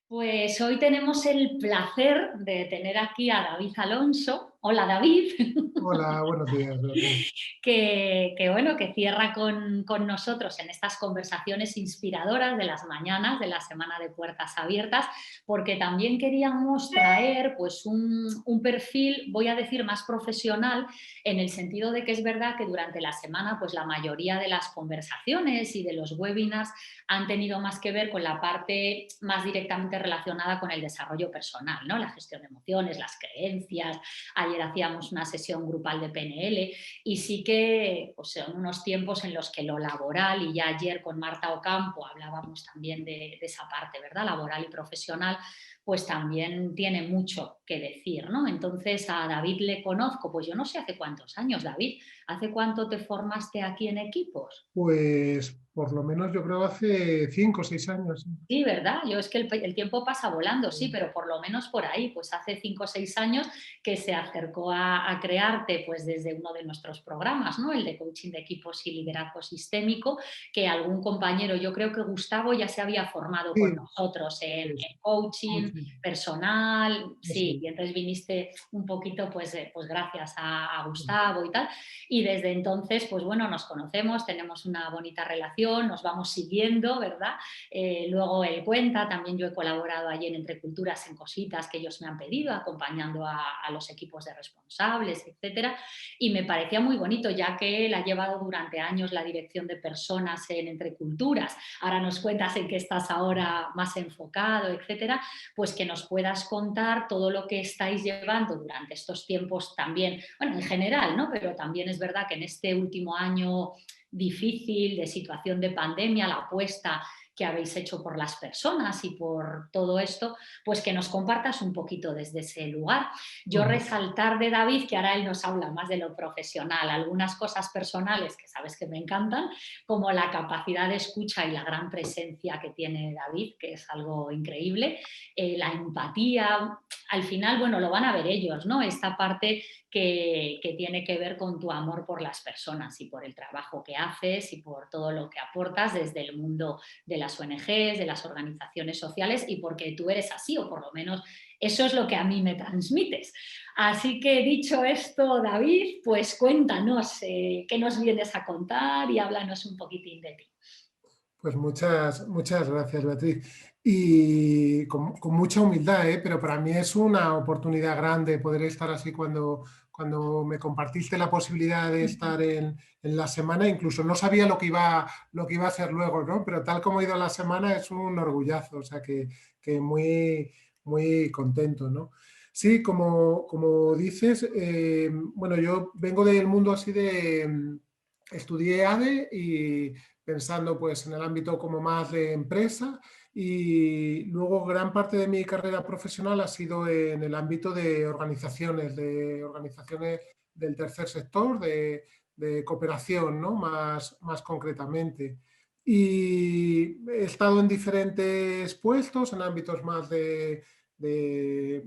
Pues hoy tenemos el placer de tener aquí a David Alonso. Hola, David. Hola, buenos días, Beatriz. Bueno, que cierra con nosotros en estas conversaciones inspiradoras de las mañanas de la Semana de Puertas Abiertas, porque también queríamos traer pues un perfil, voy a decir, más profesional, en el sentido de que es verdad que durante la semana pues la mayoría de las conversaciones y de los webinars han tenido más que ver con la parte más directamente relacionada con el desarrollo personal, ¿no? La gestión de emociones, las creencias. Ayer hacíamos una sesión grupal de PNL y sí que pues, son unos tiempos en los que lo laboral, y ya ayer con Marta Ocampo hablábamos también de esa parte, ¿verdad? Laboral y profesional, pues también tiene mucho que decir, ¿no? Entonces a David le conozco, pues yo no sé hace cuántos años, David, ¿hace cuánto te formaste aquí en equipos? Pues por lo menos yo creo hace 5 o 6 años. Sí, ¿verdad? Yo es que el tiempo pasa volando, sí, Sí, pero por lo menos por ahí, pues hace 5 o 6 años que se acercó a crearte, pues desde uno de nuestros programas, ¿no? El de coaching de equipos y liderazgo sistémico, que algún compañero, yo creo que Gustavo ya se había formado con sí, nosotros sí, en coaching sí, personal, eso sí, y entonces viniste un poquito, pues, pues gracias a es. Gustavo y tal, y desde entonces, pues bueno, nos conocemos, tenemos una bonita relación, nos vamos siguiendo, ¿verdad? Luego él cuenta, también yo he colaborado allí en Entre Culturas en cositas que ellos me han pedido, acompañando a los equipos de responsables, etcétera. Y me parecía muy bonito, ya que él ha llevado durante años la dirección de personas en Entre Culturas. Ahora nos cuentas en qué estás ahora más enfocado, etcétera. Pues que nos puedas contar todo lo que estáis llevando durante estos tiempos también, bueno, en general, ¿no? Pero también es verdad que en este último año difícil de situación de pandemia, la apuesta que habéis hecho por las personas y por todo esto, pues que nos compartas un poquito desde ese lugar. Yo Ujú. resaltar de David, que ahora él nos habla más de lo profesional, algunas cosas personales que sabes que me encantan, como la capacidad de escucha y la gran presencia que tiene David, que es algo increíble, la empatía, al final, bueno, lo van a ver ellos, ¿no? Esta parte que tiene que ver con tu amor por las personas y por el trabajo que haces y por todo lo que aportas desde el mundo de las ONGs, de las organizaciones sociales, y porque tú eres así, o por lo menos eso es lo que a mí me transmites. Así que dicho esto, David, pues cuéntanos qué nos vienes a contar y háblanos un poquitín de ti. Pues muchas gracias, Beatriz. Y con mucha humildad, ¿eh? Pero para mí es una oportunidad grande poder estar así cuando me compartiste la posibilidad de estar en la semana. Incluso no sabía lo que iba a hacer luego, ¿no? Pero tal como ha ido la semana es un orgullazo, o sea que muy contento, ¿no? Sí, como dices, bueno, yo vengo del mundo así estudié ADE y pensando pues en el ámbito como más de empresa, y luego gran parte de mi carrera profesional ha sido en el ámbito de organizaciones del tercer sector, de cooperación, ¿no? Más concretamente. Y he estado en diferentes puestos, en ámbitos más de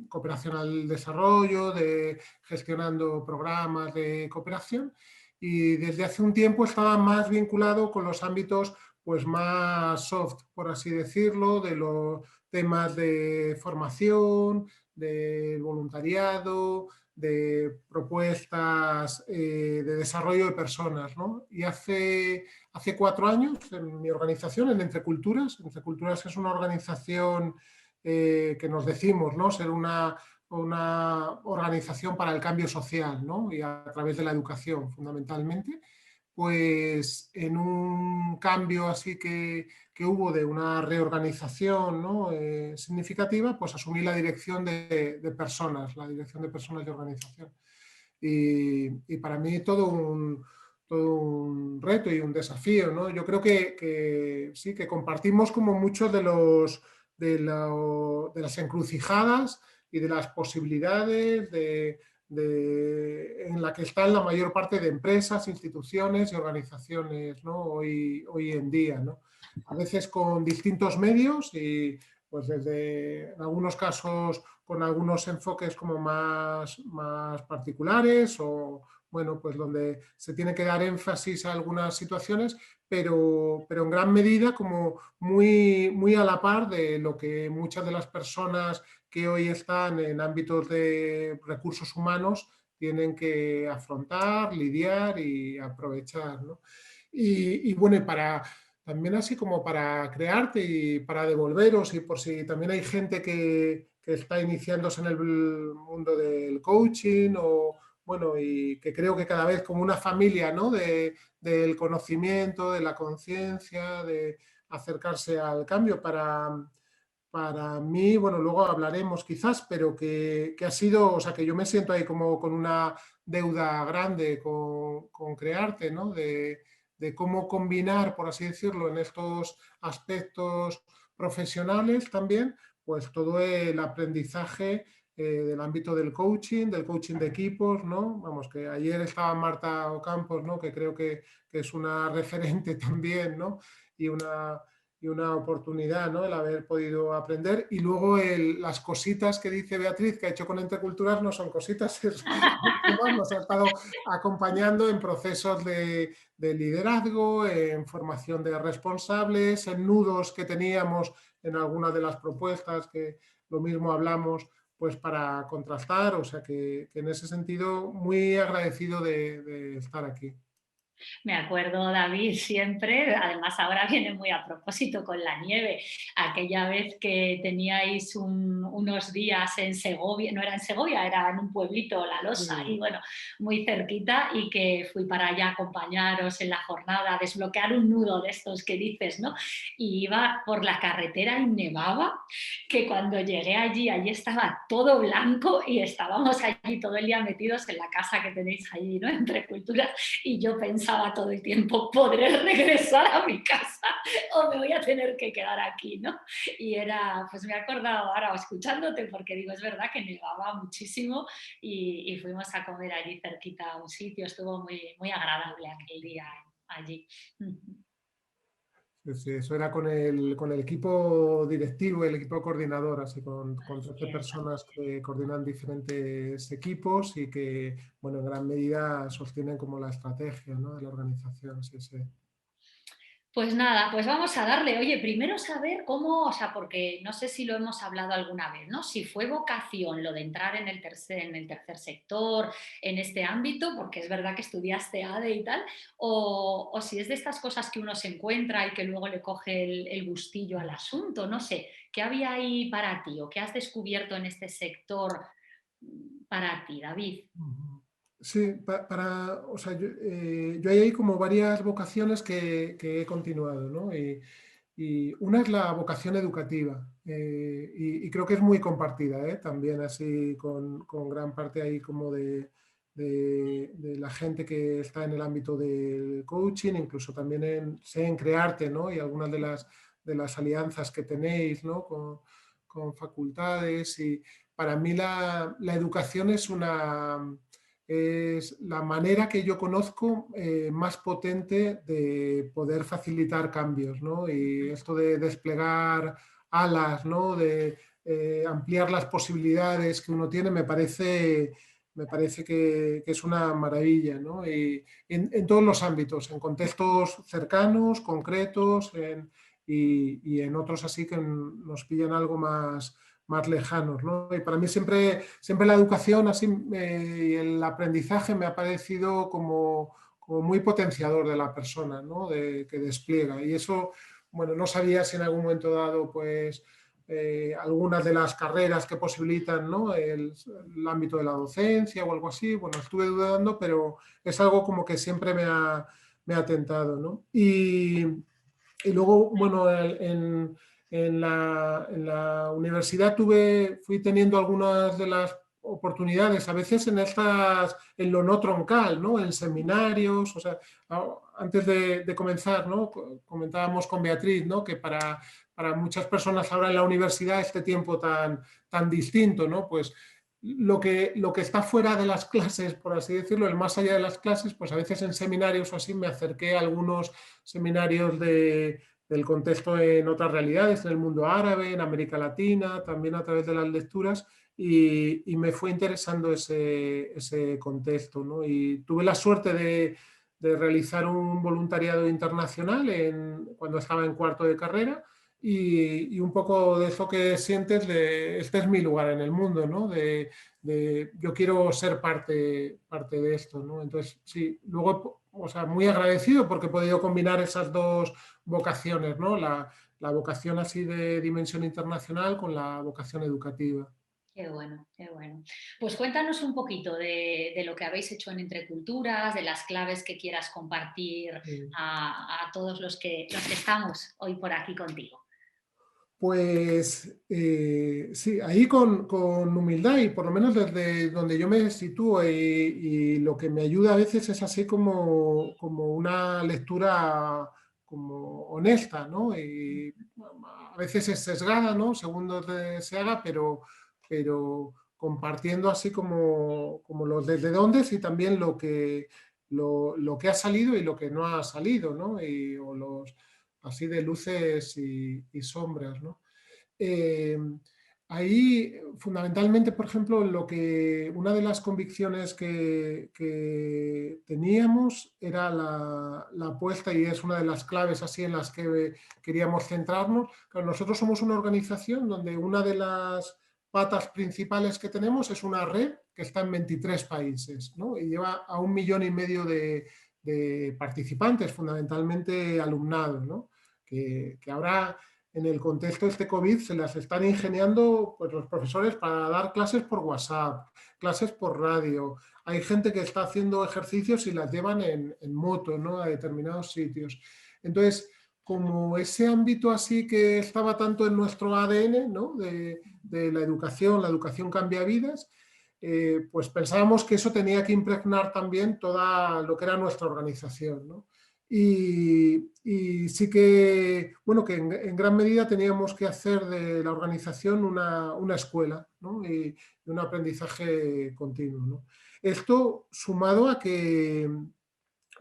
cooperación al desarrollo, de gestionando programas de cooperación, y desde hace un tiempo estaba más vinculado con los ámbitos pues más soft, por así decirlo, de los temas de formación, de voluntariado, de propuestas de desarrollo de personas, ¿no? Y hace 4 años en mi organización, en Entre Culturas es una organización que nos decimos, ¿no? Ser una organización para el cambio social, ¿no? Y a través de la educación, fundamentalmente, pues en un cambio así que hubo de una reorganización, ¿no? Significativa, pues asumí la dirección de personas, la dirección de personas de organización. Y para mí todo un reto y un desafío, ¿no? Yo creo que sí, que compartimos como muchos de las encrucijadas y de las posibilidades en la que están la mayor parte de empresas, instituciones y organizaciones, ¿no? Hoy en día, ¿no? A veces con distintos medios y pues desde, en algunos casos, con algunos enfoques como más particulares bueno, pues donde se tiene que dar énfasis a algunas situaciones, pero en gran medida como muy, muy a la par de lo que muchas de las personas que hoy están en ámbitos de recursos humanos tienen que afrontar, lidiar y aprovechar, ¿no? Y bueno, y para también así como para crearte y para devolveros, y por si también hay gente que está iniciándose en el mundo del coaching o bueno, y que creo que cada vez como una familia, ¿no? Del conocimiento, de la conciencia, de acercarse al cambio para mí, bueno, luego hablaremos quizás, pero que ha sido, o sea, que yo me siento ahí como con una deuda grande con Crearte, ¿no? De cómo combinar, por así decirlo, en estos aspectos profesionales también, pues todo el aprendizaje del ámbito del coaching de equipos, ¿no? Vamos, que ayer estaba Marta Ocampos, ¿no? Que creo que es una referente también, ¿no? Y una oportunidad, ¿no? El haber podido aprender. Y luego las cositas que dice Beatriz, que ha hecho con Entreculturas, no son cositas, nos ha estado acompañando en procesos de liderazgo, en formación de responsables, en nudos que teníamos en algunas de las propuestas, que lo mismo hablamos, pues para contrastar, o sea que en ese sentido muy agradecido de estar aquí. Me acuerdo, David, siempre, además ahora viene muy a propósito con la nieve, aquella vez que teníais unos días en Segovia, no era en Segovia, era en un pueblito, La Losa, y Sí, bueno, muy cerquita, y que fui para allá a acompañaros en la jornada, a desbloquear un nudo de estos que dices, ¿no? Y iba por la carretera y nevaba, que cuando llegué allí estaba todo blanco y estábamos allí todo el día metidos en la casa que tenéis allí, ¿no? Entre culturas, y yo pensaba todo el tiempo, ¿podré regresar a mi casa o me voy a tener que quedar aquí, ¿no? Y era, pues me he acordado ahora escuchándote porque digo, es verdad que nevaba muchísimo y fuimos a comer allí cerquita a un sitio, estuvo muy, muy agradable aquel día allí. sí, sí, eso era con el equipo directivo, el equipo coordinador, así con 13 Así es. personas que coordinan diferentes equipos y que, bueno, en gran medida sostienen como la estrategia, ¿no? De la organización, sí, sí. Pues nada, pues vamos a darle. Oye, primero saber cómo, o sea, porque no sé si lo hemos hablado alguna vez, ¿no? Si fue vocación lo de entrar en el tercer sector, en este ámbito, porque es verdad que estudiaste ADE y tal, o si es de estas cosas que uno se encuentra y que luego le coge el gustillo al asunto, no sé, ¿qué había ahí para ti o qué has descubierto en este sector para ti, David? Ujú. Sí, o sea, yo ahí hay como varias vocaciones que he continuado, ¿no? Y una es la vocación educativa y creo que es muy compartida, ¿eh? También así con gran parte ahí como de la gente que está en el ámbito del coaching, incluso también sé en Crearte, ¿no? Y algunas de las alianzas que tenéis, ¿no? Con facultades y para mí la educación es la manera que yo conozco más potente de poder facilitar cambios, ¿no? Y esto de desplegar alas, ¿no? De ampliar las posibilidades que uno tiene, me parece que es una maravilla, ¿no? Y en todos los ámbitos, en contextos cercanos, concretos, y en otros así que nos pillan algo más lejanos, ¿no? Y para mí siempre la educación así, y el aprendizaje me ha parecido como muy potenciador de la persona, ¿no? Que despliega. Y eso, bueno, no sabía si en algún momento dado, pues, algunas de las carreras que posibilitan, ¿no? el ámbito de la docencia o algo así. Bueno, estuve dudando, pero es algo como que siempre me ha tentado, ¿no? Y luego, bueno, en la universidad fui teniendo algunas de las oportunidades, a veces en lo no troncal, ¿no? En seminarios, o sea, antes de comenzar, ¿no? Comentábamos con Beatriz, ¿no? Que para muchas personas ahora en la universidad este tiempo tan distinto, ¿no? Pues lo que está fuera de las clases, por así decirlo, el más allá de las clases, pues a veces en seminarios o así me acerqué a algunos seminarios del contexto en otras realidades, en el mundo árabe, en América Latina, también a través de las lecturas, y me fue interesando ese contexto, ¿no? Y tuve la suerte de realizar un voluntariado internacional cuando estaba en cuarto de carrera y un poco de eso que sientes de este es mi lugar en el mundo, ¿no? Yo quiero ser parte de esto, ¿no? Entonces, sí, luego, o sea, muy agradecido porque he podido combinar esas dos vocaciones, ¿no? La vocación así de dimensión internacional con la vocación educativa. Qué bueno, qué bueno. Pues cuéntanos un poquito de lo que habéis hecho en Entre Culturas, de las claves que quieras compartir a todos los que estamos hoy por aquí contigo. Pues sí, ahí con humildad y por lo menos desde donde yo me sitúo y lo que me ayuda a veces es así como una lectura como honesta, ¿no? Y a veces es sesgada, ¿no? Según donde se haga, pero compartiendo así como los desde dónde y también lo que ha salido y lo que no ha salido, ¿no? O así de luces y sombras, ¿no? Eh, Ahí, fundamentalmente, por ejemplo, una de las convicciones que teníamos era la apuesta, y es una de las claves así en las que queríamos centrarnos. Claro, nosotros somos una organización donde una de las patas principales que tenemos es una red que está en 23 países, ¿no? Y lleva a 1,5 millones de participantes, fundamentalmente alumnados, ¿no? Que ahora en el contexto de este COVID se las están ingeniando pues, los profesores para dar clases por WhatsApp, clases por radio. Hay gente que está haciendo ejercicios y las llevan en moto, ¿no? A determinados sitios. Entonces, como ese ámbito así que estaba tanto en nuestro ADN, ¿no? De la educación cambia vidas, pues pensábamos que eso tenía que impregnar también toda lo que era nuestra organización, ¿no? Y sí que, bueno, que en gran medida teníamos que hacer de la organización una escuela, ¿no? Y un aprendizaje continuo, ¿no? Esto sumado a que,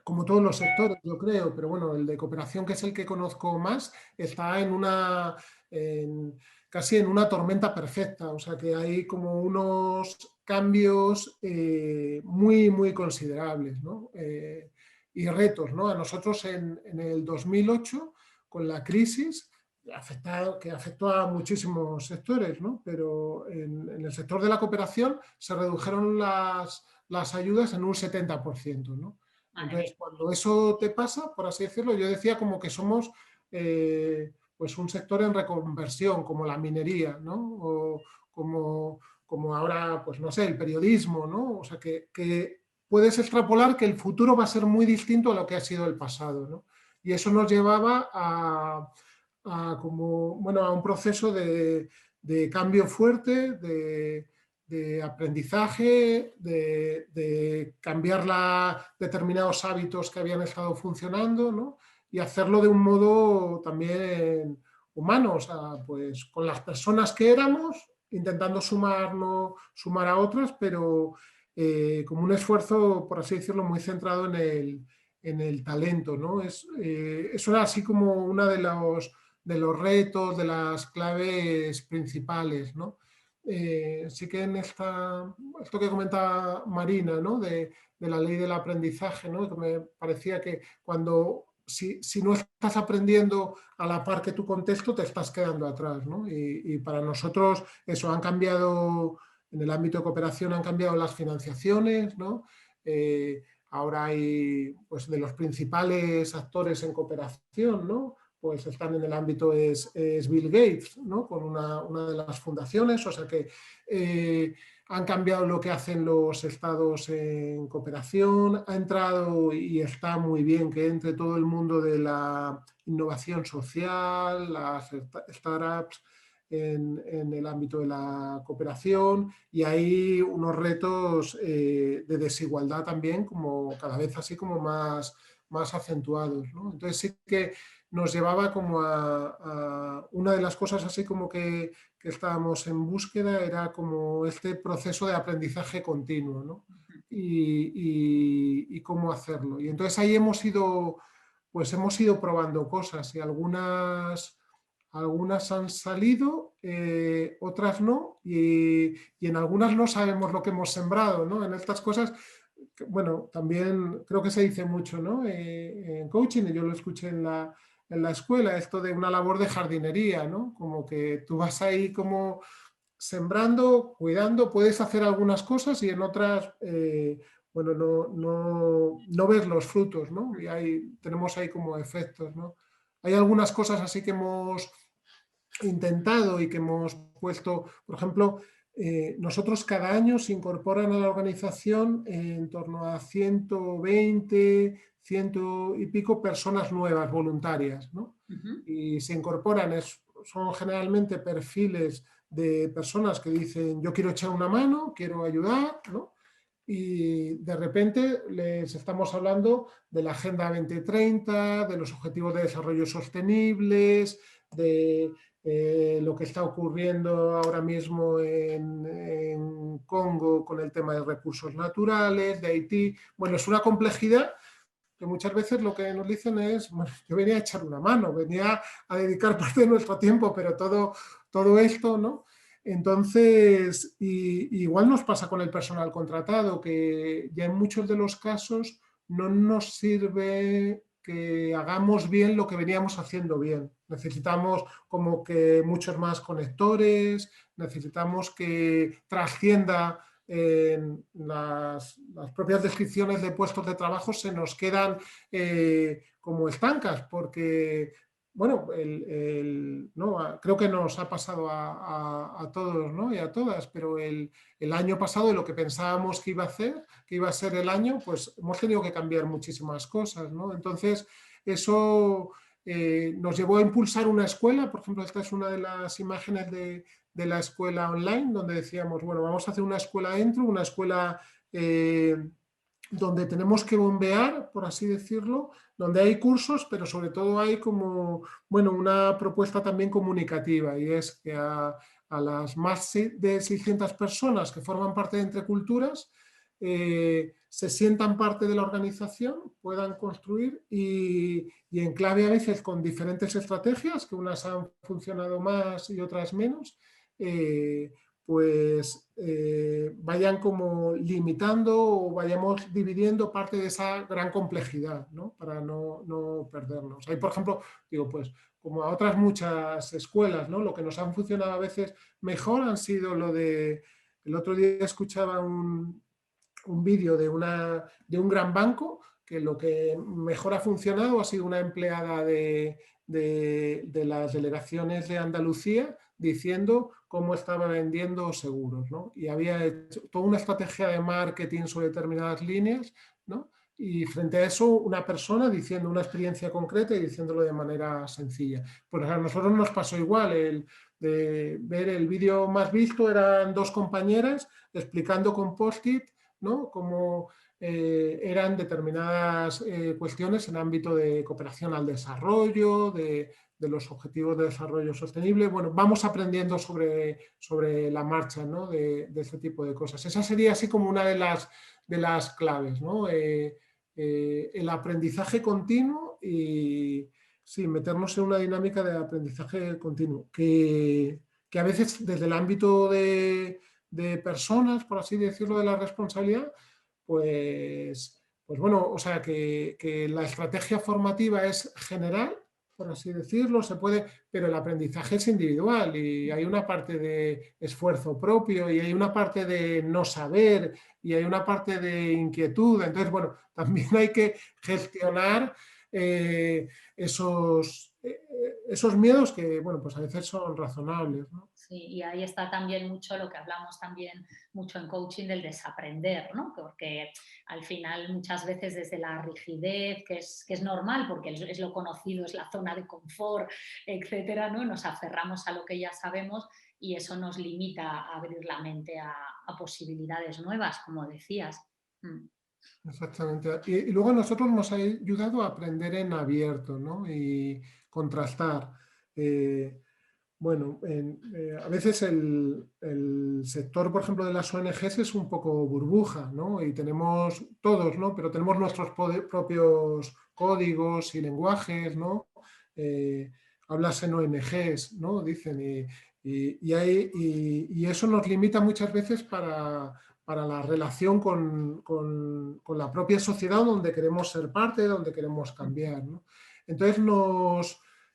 como todos los sectores, yo creo, pero bueno, el de cooperación, que es el que conozco más, está en- casi en una tormenta perfecta, o sea que hay como unos cambios muy, muy considerables, ¿no? Y retos, ¿no? A nosotros en el 2008, con la crisis, que afectó a muchísimos sectores, ¿no? Pero en el sector de la cooperación se redujeron las ayudas en un 70%, ¿no? Madre mía. Entonces, cuando eso te pasa, por así decirlo, yo decía como que somos pues un sector en reconversión, como la minería, ¿no? O como ahora, pues no sé, el periodismo, ¿no? O sea, que puedes extrapolar que el futuro va a ser muy distinto a lo que ha sido el pasado, ¿no? Y eso nos llevaba como, bueno, a un proceso de cambio fuerte, de aprendizaje, de cambiar determinados hábitos que habían estado funcionando, ¿no? Y hacerlo de un modo también humano, o sea, pues con las personas que éramos, intentando sumar a otras, pero como un esfuerzo, por así decirlo, muy centrado en el talento, ¿no? Eso era así como uno de los retos, de las claves principales, ¿no? Sí que esto que comenta Marina, ¿no? De la ley del aprendizaje, ¿no? Que me parecía que si no estás aprendiendo a la par que tu contexto, te estás quedando atrás, ¿no? Y para nosotros eso han cambiado, en el ámbito de cooperación han cambiado las financiaciones, ¿no? Ahora hay, pues, de los principales actores en cooperación, ¿no? Pues están en el ámbito es Bill Gates, ¿no? Con una de las fundaciones, o sea que han cambiado lo que hacen los estados en cooperación, ha entrado y está muy bien que entre todo el mundo de la innovación social, las startups en el ámbito de la cooperación y hay unos retos de desigualdad también como cada vez así como más acentuados, ¿no? Entonces sí que nos llevaba como a una de las cosas así como que estábamos en búsqueda era como este proceso de aprendizaje continuo, ¿no? Y cómo hacerlo. Y entonces ahí pues hemos ido probando cosas y algunas han salido, otras no, y en algunas no sabemos lo que hemos sembrado, ¿no? En estas cosas, bueno, también creo que se dice mucho, ¿no? En coaching, y yo lo escuché en la escuela, esto de una labor de jardinería, ¿no? Como que tú vas ahí como sembrando, cuidando, puedes hacer algunas cosas y en otras, bueno, no ves los frutos, ¿no? Y tenemos ahí como efectos, ¿no? Hay algunas cosas así que hemos intentado y que hemos puesto, por ejemplo, nosotros cada año se incorporan a la organización en torno a 120, ciento y pico personas nuevas, voluntarias, ¿no? Ujú. Y se incorporan, son generalmente perfiles de personas que dicen yo quiero echar una mano, quiero ayudar, ¿no? Y de repente les estamos hablando de la Agenda 2030, de los Objetivos de Desarrollo Sostenibles, de lo que está ocurriendo ahora mismo en Congo con el tema de recursos naturales, de Haití. Bueno, es una complejidad que muchas veces lo que nos dicen es, bueno, yo venía a echar una mano, venía a dedicar parte de nuestro tiempo, pero todo esto, ¿no? Entonces, igual nos pasa con el personal contratado, que ya en muchos de los casos no nos sirve que hagamos bien lo que veníamos haciendo bien. Necesitamos como que muchos más conectores, necesitamos que trascienda en las propias descripciones de puestos de trabajo se nos quedan como estancas, porque, bueno, ¿no? Creo que nos ha pasado a todos, ¿no? Y a todas, pero el año pasado lo que pensábamos que iba a hacer, que iba a ser el año, pues hemos tenido que cambiar muchísimas cosas, ¿no? Entonces, eso nos llevó a impulsar una escuela. Por ejemplo, esta es una de las imágenes de la escuela online, donde decíamos, bueno, vamos a hacer una escuela dentro, una escuela donde tenemos que bombear, por así decirlo, donde hay cursos, pero sobre todo hay como, bueno, una propuesta también comunicativa, y es que a las más de 600 personas que forman parte de Entre Culturas se sientan parte de la organización, puedan construir y en clave a veces con diferentes estrategias, que unas han funcionado más y otras menos, pues vayan como limitando o vayamos dividiendo parte de esa gran complejidad, ¿no? Para no perdernos. Hay, por ejemplo, digo, pues como a otras muchas escuelas, ¿no? Lo que nos han funcionado a veces mejor han sido lo de... El otro día escuchaba un vídeo de un gran banco que lo que mejor ha funcionado ha sido una empleada de las delegaciones de Andalucía diciendo cómo estaba vendiendo seguros, ¿no? Y había hecho toda una estrategia de marketing sobre determinadas líneas, ¿no? Y frente a eso una persona diciendo una experiencia concreta y diciéndolo de manera sencilla. Pues a nosotros nos pasó igual, de ver el vídeo más visto eran dos compañeras explicando con post-it, ¿no? Cómo eran determinadas cuestiones en ámbito de cooperación al desarrollo, de los objetivos de desarrollo sostenible. Bueno, vamos aprendiendo sobre la marcha, ¿no? De este tipo de cosas. Esa sería así como una de las claves, ¿no? El aprendizaje continuo y sí, meternos en una dinámica de aprendizaje continuo, que a veces desde el ámbito de personas, por así decirlo, de la responsabilidad, pues bueno, o sea, que la estrategia formativa es general, por así decirlo, se puede, pero el aprendizaje es individual y hay una parte de esfuerzo propio y hay una parte de no saber y hay una parte de inquietud. Entonces, bueno, también hay que gestionar eh, esos miedos que, bueno, pues a veces son razonables, ¿no? Sí, y ahí está también mucho lo que hablamos también mucho en coaching del desaprender, ¿no? Porque al final muchas veces desde la rigidez, que es normal porque es lo conocido, es la zona de confort, etcétera, ¿no? Nos aferramos a lo que ya sabemos y eso nos limita a abrir la mente a posibilidades nuevas, como decías. Mm. Exactamente. Y luego a nosotros nos ha ayudado a aprender en abierto, ¿no? Y contrastar. Eh, bueno, a veces el sector, por ejemplo, de las ONGs es un poco burbuja, ¿no? Y tenemos todos, ¿no? Pero tenemos nuestros propios códigos y lenguajes, ¿no? Eh, hablas en ONGs, ¿no? Dicen, y eso nos limita muchas veces para la relación con la propia sociedad donde queremos ser parte, donde queremos cambiar, ¿no? Entonces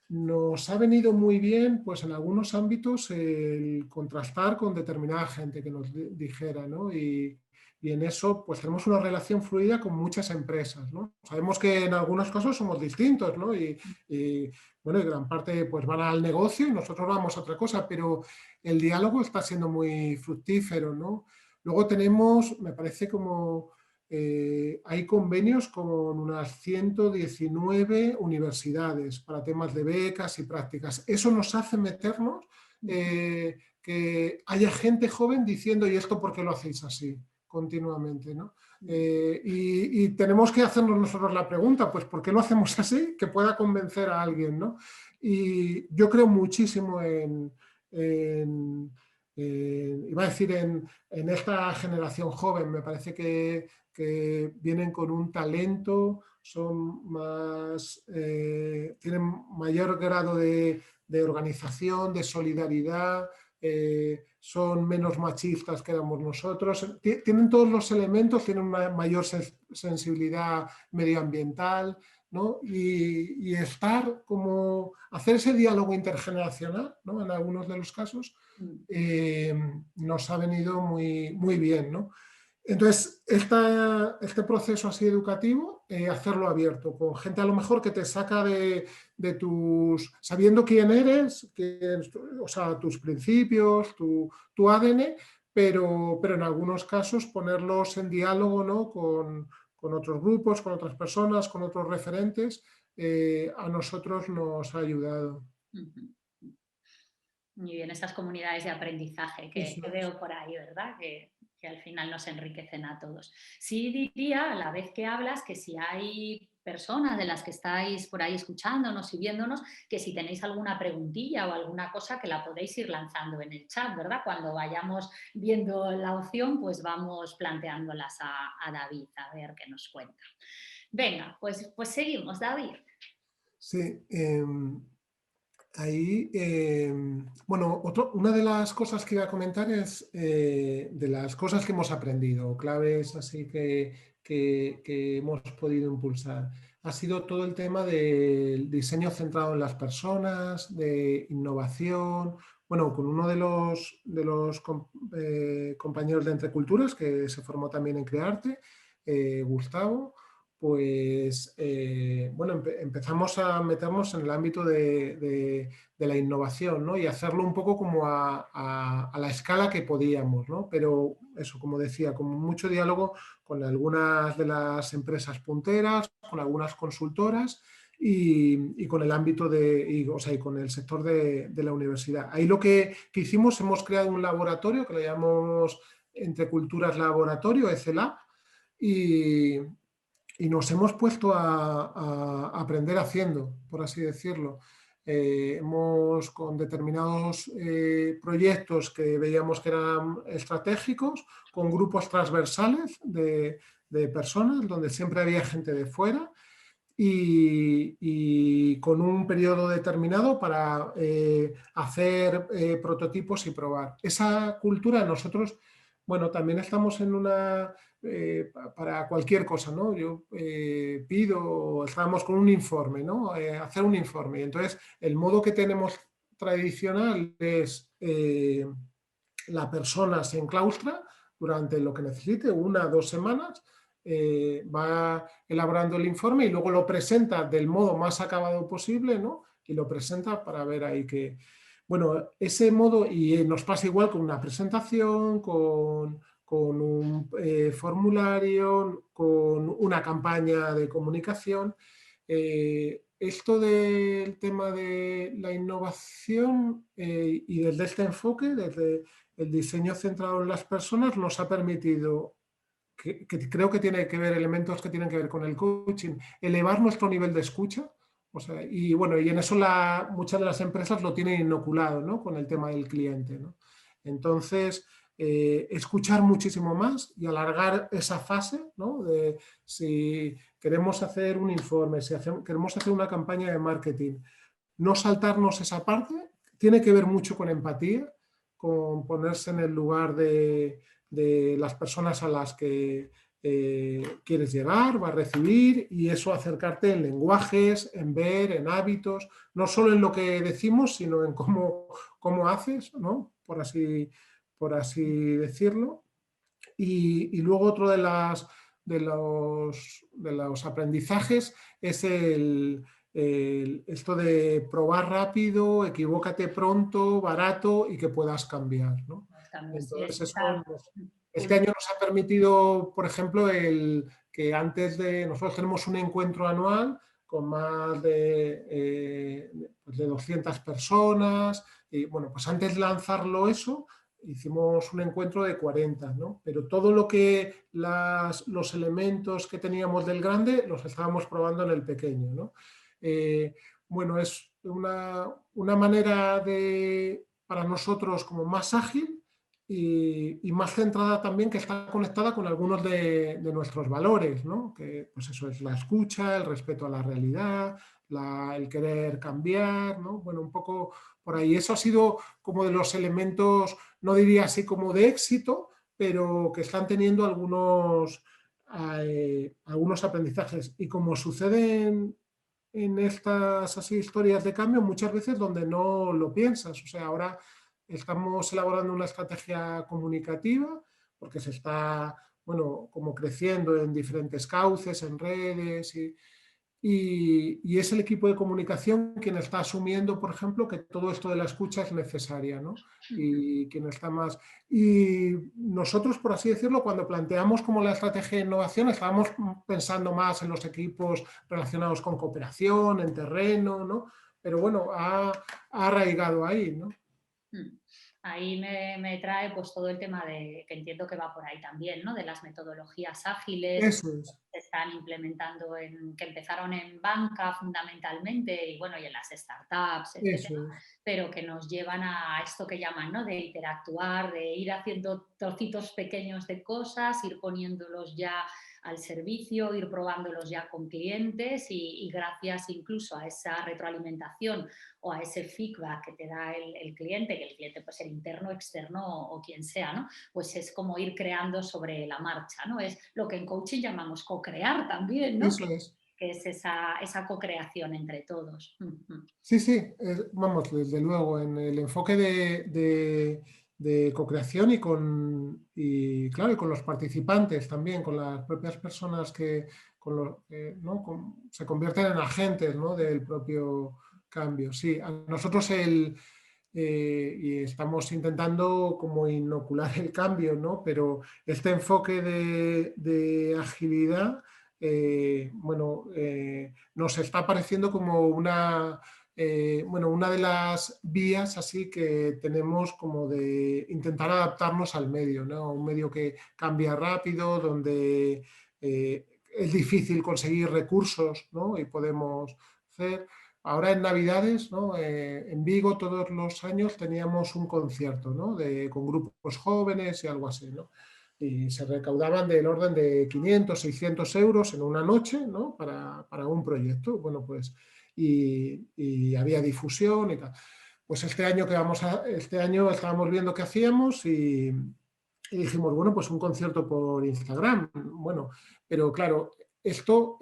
nos ha venido muy bien, pues en algunos ámbitos, el contrastar con determinada gente que nos dijera, ¿no? Y en eso pues tenemos una relación fluida con muchas empresas, ¿no? Sabemos que en algunos casos somos distintos, ¿no? Bueno, y gran parte pues van al negocio y nosotros vamos a otra cosa, pero el diálogo está siendo muy fructífero, ¿no? Luego tenemos, me parece como hay convenios con unas 119 universidades para temas de becas y prácticas. Eso nos hace meternos, que haya gente joven diciendo, ¿y esto por qué lo hacéis así? Continuamente, ¿no? Y tenemos que hacernos nosotros la pregunta, pues ¿por qué lo hacemos así? Que pueda convencer a alguien, ¿no? Y yo creo muchísimo iba a decir en esta generación joven. Me parece que vienen con un talento, son más, tienen mayor grado de organización, de solidaridad, son menos machistas que éramos nosotros, tienen todos los elementos, tienen una mayor sensibilidad medioambiental, ¿no? Y estar como, hacer ese diálogo intergeneracional, ¿no? En algunos de los casos, nos ha venido muy, muy bien, ¿no? Entonces, este proceso así educativo, hacerlo abierto, con gente a lo mejor que te saca de tus, sabiendo quién eres, o sea, tus principios, tu ADN, pero en algunos casos ponerlos en diálogo, ¿no? Con otros grupos, con otras personas, con otros referentes, a nosotros nos ha ayudado. Muy bien, esas comunidades de aprendizaje que Eso es. veo por ahí, ¿verdad? Que al final nos enriquecen a todos. Sí diría, a la vez que hablas, que si hay personas de las que estáis por ahí escuchándonos y viéndonos, que si tenéis alguna preguntilla o alguna cosa que la podéis ir lanzando en el chat, ¿verdad? Cuando vayamos viendo la opción, pues vamos planteándolas a David, a ver qué nos cuenta. Venga, pues seguimos, David. Sí, ahí, bueno, una de las cosas que iba a comentar es de las cosas que hemos aprendido, claves así que hemos podido impulsar. Ha sido todo el tema del diseño centrado en las personas, de innovación. Bueno, con uno de los compañeros de Entre Culturas, que se formó también en Crearte, Gustavo, pues bueno, empezamos a meternos en el ámbito de la innovación, ¿no? Y hacerlo un poco como a la escala que podíamos, ¿no? Pero eso, como decía, con mucho diálogo con algunas de las empresas punteras, con algunas consultoras y con el ámbito o sea, y con el sector de la universidad. Ahí lo que hicimos, hemos creado un laboratorio que le llamamos Entre Culturas Laboratorio, ECELAB, y nos hemos puesto a aprender haciendo, por así decirlo. Hemos, con determinados proyectos que veíamos que eran estratégicos, con grupos transversales de personas, donde siempre había gente de fuera, y con un periodo determinado para hacer prototipos y probar. Esa cultura nosotros, bueno, también estamos en una, para cualquier cosa, ¿no? Yo estábamos con un informe, ¿no? Hacer un informe. Y entonces, el modo que tenemos tradicional es la persona se enclaustra durante lo que necesite, 1 o 2 semanas, va elaborando el informe y luego lo presenta del modo más acabado posible, ¿no? Y lo presenta para ver ahí que... Bueno, ese modo, y nos pasa igual con una presentación, con un formulario, con una campaña de comunicación. Esto del tema de la innovación y desde este enfoque, desde el diseño centrado en las personas, nos ha permitido, que creo que tiene que ver elementos que tienen que ver con el coaching, elevar nuestro nivel de escucha. O sea, y bueno, y en eso muchas de las empresas lo tienen inoculado, ¿no? Con el tema del cliente, ¿no? Entonces, escuchar muchísimo más y alargar esa fase, ¿no? De si queremos hacer un informe, si queremos hacer una campaña de marketing, no saltarnos esa parte. Tiene que ver mucho con empatía, con ponerse en el lugar de las personas a las que quieres llegar, va a recibir, y eso acercarte en lenguajes, en ver, en hábitos, no solo en lo que decimos, sino en cómo haces, ¿no? Por así decirlo. Y luego otro de los aprendizajes es esto de probar rápido, equivócate pronto, barato y que puedas cambiar, ¿no? Los cambios, sí, Entonces está este año nos ha permitido, por ejemplo, que nosotros tenemos un encuentro anual con más de 200 personas, y bueno, pues antes de lanzarlo eso, hicimos un encuentro de 40, ¿no? Pero todo lo que los elementos que teníamos del grande los estábamos probando en el pequeño, ¿no? Eh, bueno, es una manera para nosotros como más ágil y más centrada también, que está conectada con algunos de nuestros valores, ¿no? Que pues eso es la escucha, el respeto a la realidad, el querer cambiar, ¿no? Bueno, un poco por ahí. Eso ha sido como de los elementos, no diría así como de éxito, pero que están teniendo algunos aprendizajes. Y como sucede en estas así historias de cambio, muchas veces donde no lo piensas. O sea, ahora estamos elaborando una estrategia comunicativa porque se está, bueno, como creciendo en diferentes cauces, en redes y es el equipo de comunicación quien está asumiendo, por ejemplo, que todo esto de la escucha es necesaria, ¿no? Y quien está más... Y nosotros, por así decirlo, cuando planteamos como la estrategia de innovación, estábamos pensando más en los equipos relacionados con cooperación, en terreno, ¿no? Pero bueno, ha arraigado ahí, ¿no? Mm. Ahí me trae pues todo el tema que entiendo que va por ahí también, ¿no? De las metodologías ágiles Eso es, que se están implementando, que empezaron en banca fundamentalmente y bueno, y en las startups, eso etcétera, es. pero que nos llevan a esto que llaman, ¿no? De interactuar, de ir haciendo trocitos pequeños de cosas, ir poniéndolos ya al servicio, ir probándolos ya con clientes y gracias incluso a esa retroalimentación o a ese feedback que te da el cliente, que el cliente puede ser interno, externo o quien sea, ¿no? Pues es como ir creando sobre la marcha, ¿no? Es lo que en coaching llamamos co-crear también, ¿no? Eso es. Que es esa co-creación entre todos. Sí, sí, vamos, desde luego, en el enfoque de co-creación claro, y con los participantes también, con las propias personas ¿no? Se convierten en agentes, ¿no? Del propio cambio. Sí, a nosotros y estamos intentando como inocular el cambio, ¿no? Pero este enfoque de agilidad, bueno, nos está pareciendo como una de las vías así que tenemos como de intentar adaptarnos al medio, ¿no? Un medio que cambia rápido, donde es difícil conseguir recursos, ¿no? Y podemos hacer... Ahora en Navidades, ¿no? En Vigo todos los años teníamos un concierto, ¿no? Con grupos jóvenes y algo así, ¿no? Y se recaudaban del orden de 500, 600 euros en una noche, ¿no? Para un proyecto. Bueno, pues, y había difusión y tal. Pues este año estábamos viendo qué hacíamos y dijimos, bueno, pues un concierto por Instagram. Bueno, pero claro, esto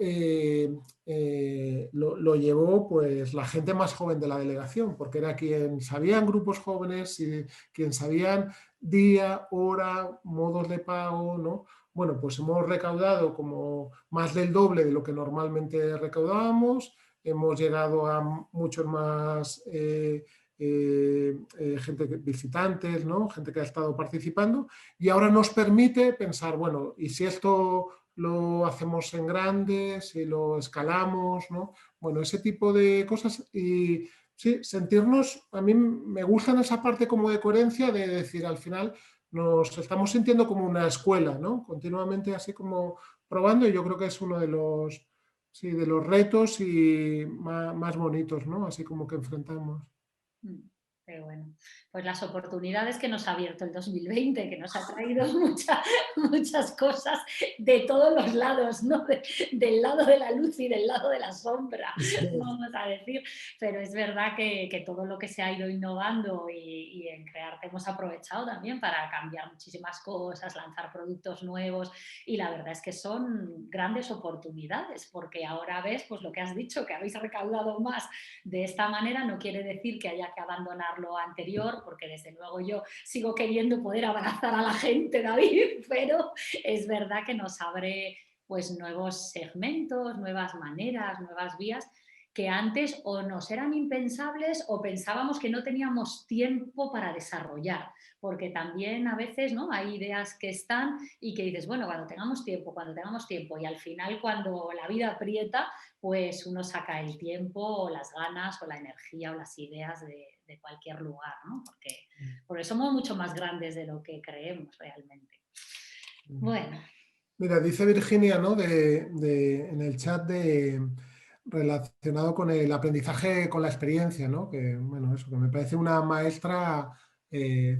lo llevó pues la gente más joven de la delegación, porque era quien sabían grupos jóvenes y quien sabían día, hora, modos de pago, ¿no? Bueno, pues hemos recaudado como más del doble de lo que normalmente recaudábamos, hemos llegado a muchos más gente, visitantes, ¿no? Gente que ha estado participando, y ahora nos permite pensar, bueno, ¿y si esto lo hacemos en grande, si lo escalamos, ¿no? Bueno, ese tipo de cosas y sí, sentirnos, a mí me gusta en esa parte como de coherencia de decir, al final nos estamos sintiendo como una escuela, ¿no? Continuamente así como probando y yo creo que es uno sí, de los retos y más bonitos, ¿no? Así como que enfrentamos. Qué bueno. Pues las oportunidades que nos ha abierto el 2020, que nos ha traído muchas cosas de todos los lados, ¿no? Del lado de la luz y del lado de la sombra, vamos a decir. Pero es verdad que todo lo que se ha ido innovando y en Crearte hemos aprovechado también para cambiar muchísimas cosas, lanzar productos nuevos, y la verdad es que son grandes oportunidades, porque ahora ves, pues lo que has dicho, que habéis recaudado más de esta manera. No quiere decir que haya que abandonar lo anterior, porque desde luego yo sigo queriendo poder abrazar a la gente, David, pero es verdad que nos abre pues nuevos segmentos, nuevas maneras, nuevas vías que antes o nos eran impensables o pensábamos que no teníamos tiempo para desarrollar, porque también a veces, ¿no?, hay ideas que están y que dices, bueno, cuando tengamos tiempo, y al final cuando la vida aprieta, pues uno saca el tiempo o las ganas o la energía o las ideas de cualquier lugar, ¿no? Porque somos mucho más grandes de lo que creemos realmente. Bueno. Mira, dice Virginia, ¿no? En el chat relacionado con el aprendizaje con la experiencia, ¿no? Que, bueno, eso, que me parece una maestra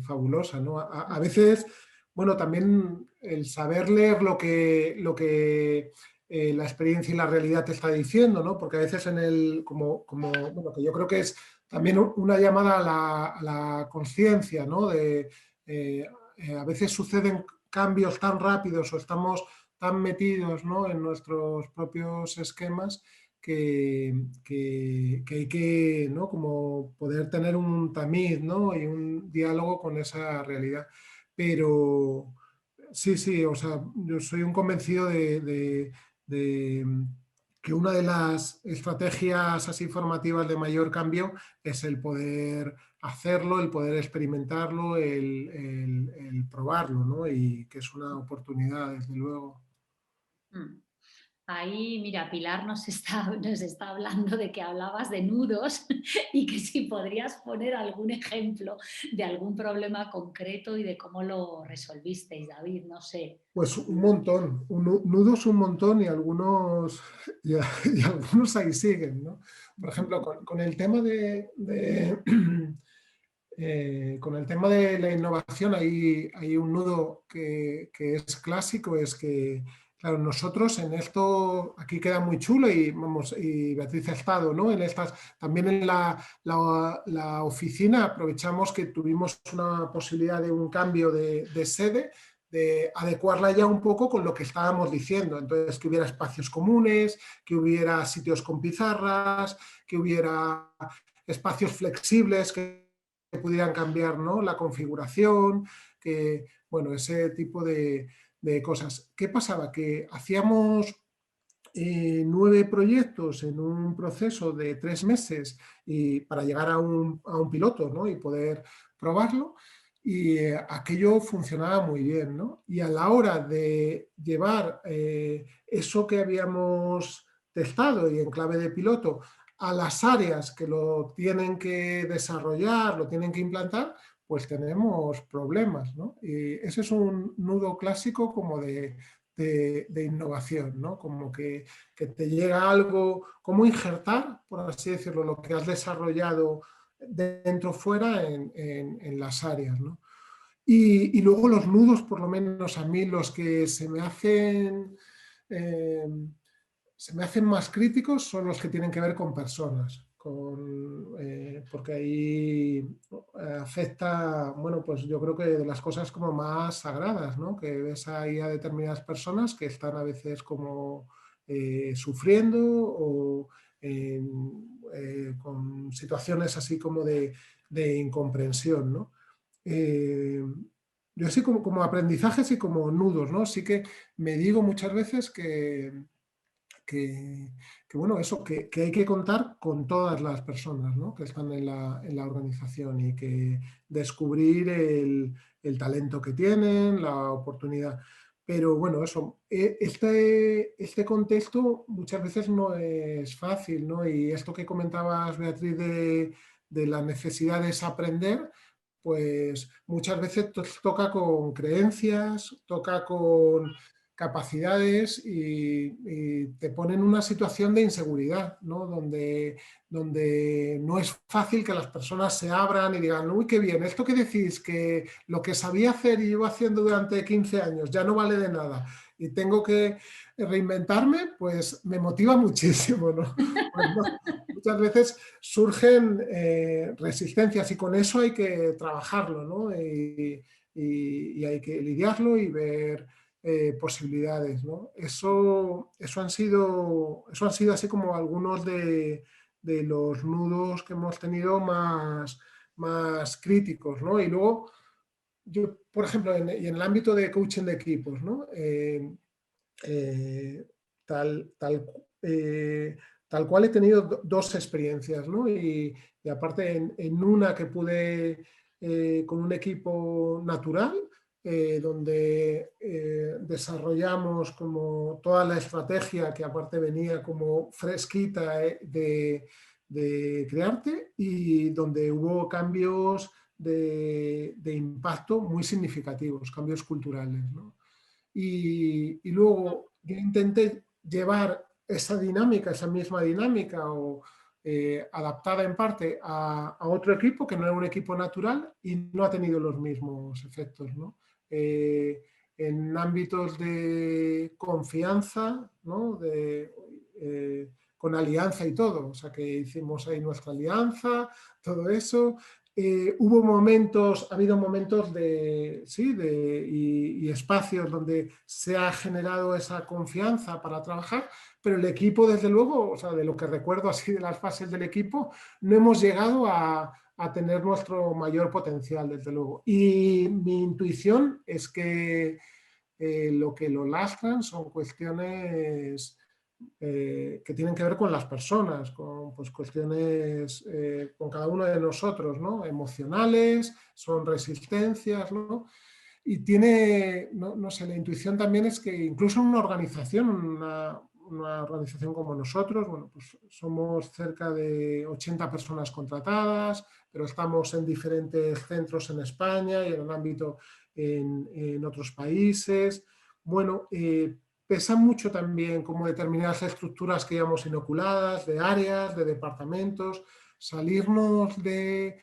fabulosa, ¿no? A veces, bueno, también el saber leer lo que la experiencia y la realidad te está diciendo, ¿no? Porque a veces bueno, que yo creo que es también una llamada a la conciencia, ¿no? A veces suceden cambios tan rápidos o estamos tan metidos, ¿no?, en nuestros propios esquemas que hay que, ¿no?, como poder tener un tamiz, ¿no?, y un diálogo con esa realidad. Pero sí, sí, o sea, yo soy un convencido de que una de las estrategias así formativas de mayor cambio es el poder hacerlo, el poder experimentarlo, el probarlo, ¿no? Y que es una oportunidad, desde luego. Mm. Ahí, mira, Pilar nos está hablando de que hablabas de nudos y que si podrías poner algún ejemplo de algún problema concreto y de cómo lo resolvisteis, David, no sé. Pues un montón, nudos un montón y algunos, y algunos ahí siguen, ¿no? Por ejemplo, con el tema con el tema de la innovación hay un nudo que es clásico, es que, claro, nosotros en esto, aquí queda muy chulo y, vamos, y Beatriz ha estado, ¿no?, en estas, también en la oficina aprovechamos que tuvimos una posibilidad de un cambio de sede, de adecuarla ya un poco con lo que estábamos diciendo. Entonces, que hubiera espacios comunes, que hubiera sitios con pizarras, que hubiera espacios flexibles que pudieran cambiar, ¿no?, la configuración, que, bueno, ese tipo de cosas. ¿Qué pasaba? Que hacíamos 9 proyectos en un proceso de 3 meses y para llegar a un piloto, ¿no?, y poder probarlo, y aquello funcionaba muy bien, ¿no? Y a la hora de llevar eso que habíamos testado y en clave de piloto a las áreas que lo tienen que desarrollar, lo tienen que implantar, pues tenemos problemas, ¿no? Y ese es un nudo clásico como de innovación, ¿no? Como que te llega algo, como injertar, por así decirlo, lo que has desarrollado dentro fuera en las áreas, ¿no? Y luego los nudos, por lo menos a mí, los que eh, se me hacen más críticos son los que tienen que ver con personas, porque ahí afecta, bueno, pues yo creo que de las cosas como más sagradas, ¿no?, que ves ahí a determinadas personas que están a veces como sufriendo o con situaciones así como de incomprensión, ¿no? Eh, yo sí como aprendizajes y como nudos, ¿no? Sí que me digo muchas veces que, bueno, eso, que hay que contar con todas las personas, ¿no?, que están en la organización y que descubrir el talento que tienen, la oportunidad. Pero bueno, eso, este contexto muchas veces no es fácil, ¿no? Y esto que comentabas, Beatriz, de la necesidad de aprender, pues muchas veces toca con creencias, toca con capacidades y te pone en una situación de inseguridad, ¿no? Donde no es fácil que las personas se abran y digan, uy, qué bien, esto que decís, que lo que sabía hacer y llevo haciendo durante 15 años ya no vale de nada y tengo que reinventarme, pues me motiva muchísimo, ¿no? Pues no, muchas veces surgen resistencias y con eso hay que trabajarlo, ¿no? Y hay que lidiarlo y ver posibilidades, ¿no? Eso han sido así como algunos de los nudos que hemos tenido más críticos, ¿no? Y luego, yo, por ejemplo, y en el ámbito de coaching de equipos, ¿no? Eh, tal, tal, eh, tal cual he tenido dos experiencias, ¿no? Y aparte en una que pude con un equipo natural, donde desarrollamos como toda la estrategia que aparte venía como fresquita de Crearte y donde hubo cambios de impacto muy significativos, cambios culturales, ¿no? Y luego yo intenté llevar esa dinámica, esa misma dinámica o adaptada en parte a otro equipo que no era un equipo natural y no ha tenido los mismos efectos, ¿no? En ámbitos de confianza, ¿no? Con alianza y todo, o sea que hicimos ahí nuestra alianza, todo eso, hubo momentos, ha habido momentos sí, y espacios donde se ha generado esa confianza para trabajar, pero el equipo, desde luego, o sea, de lo que recuerdo así de las fases del equipo, no hemos llegado a tener nuestro mayor potencial, desde luego. Y mi intuición es que lo que lo lastran son cuestiones que tienen que ver con las personas, con pues, cuestiones con cada uno de nosotros, ¿no? Emocionales, son resistencias, ¿no? Y tiene, no sé, la intuición también es que incluso en una organización, una organización como nosotros, bueno, pues somos cerca de 80 personas contratadas, pero estamos en diferentes centros en España y en el ámbito en otros países. Bueno, pesa mucho también como determinadas estructuras que llevamos inoculadas, de áreas, de departamentos, salirnos de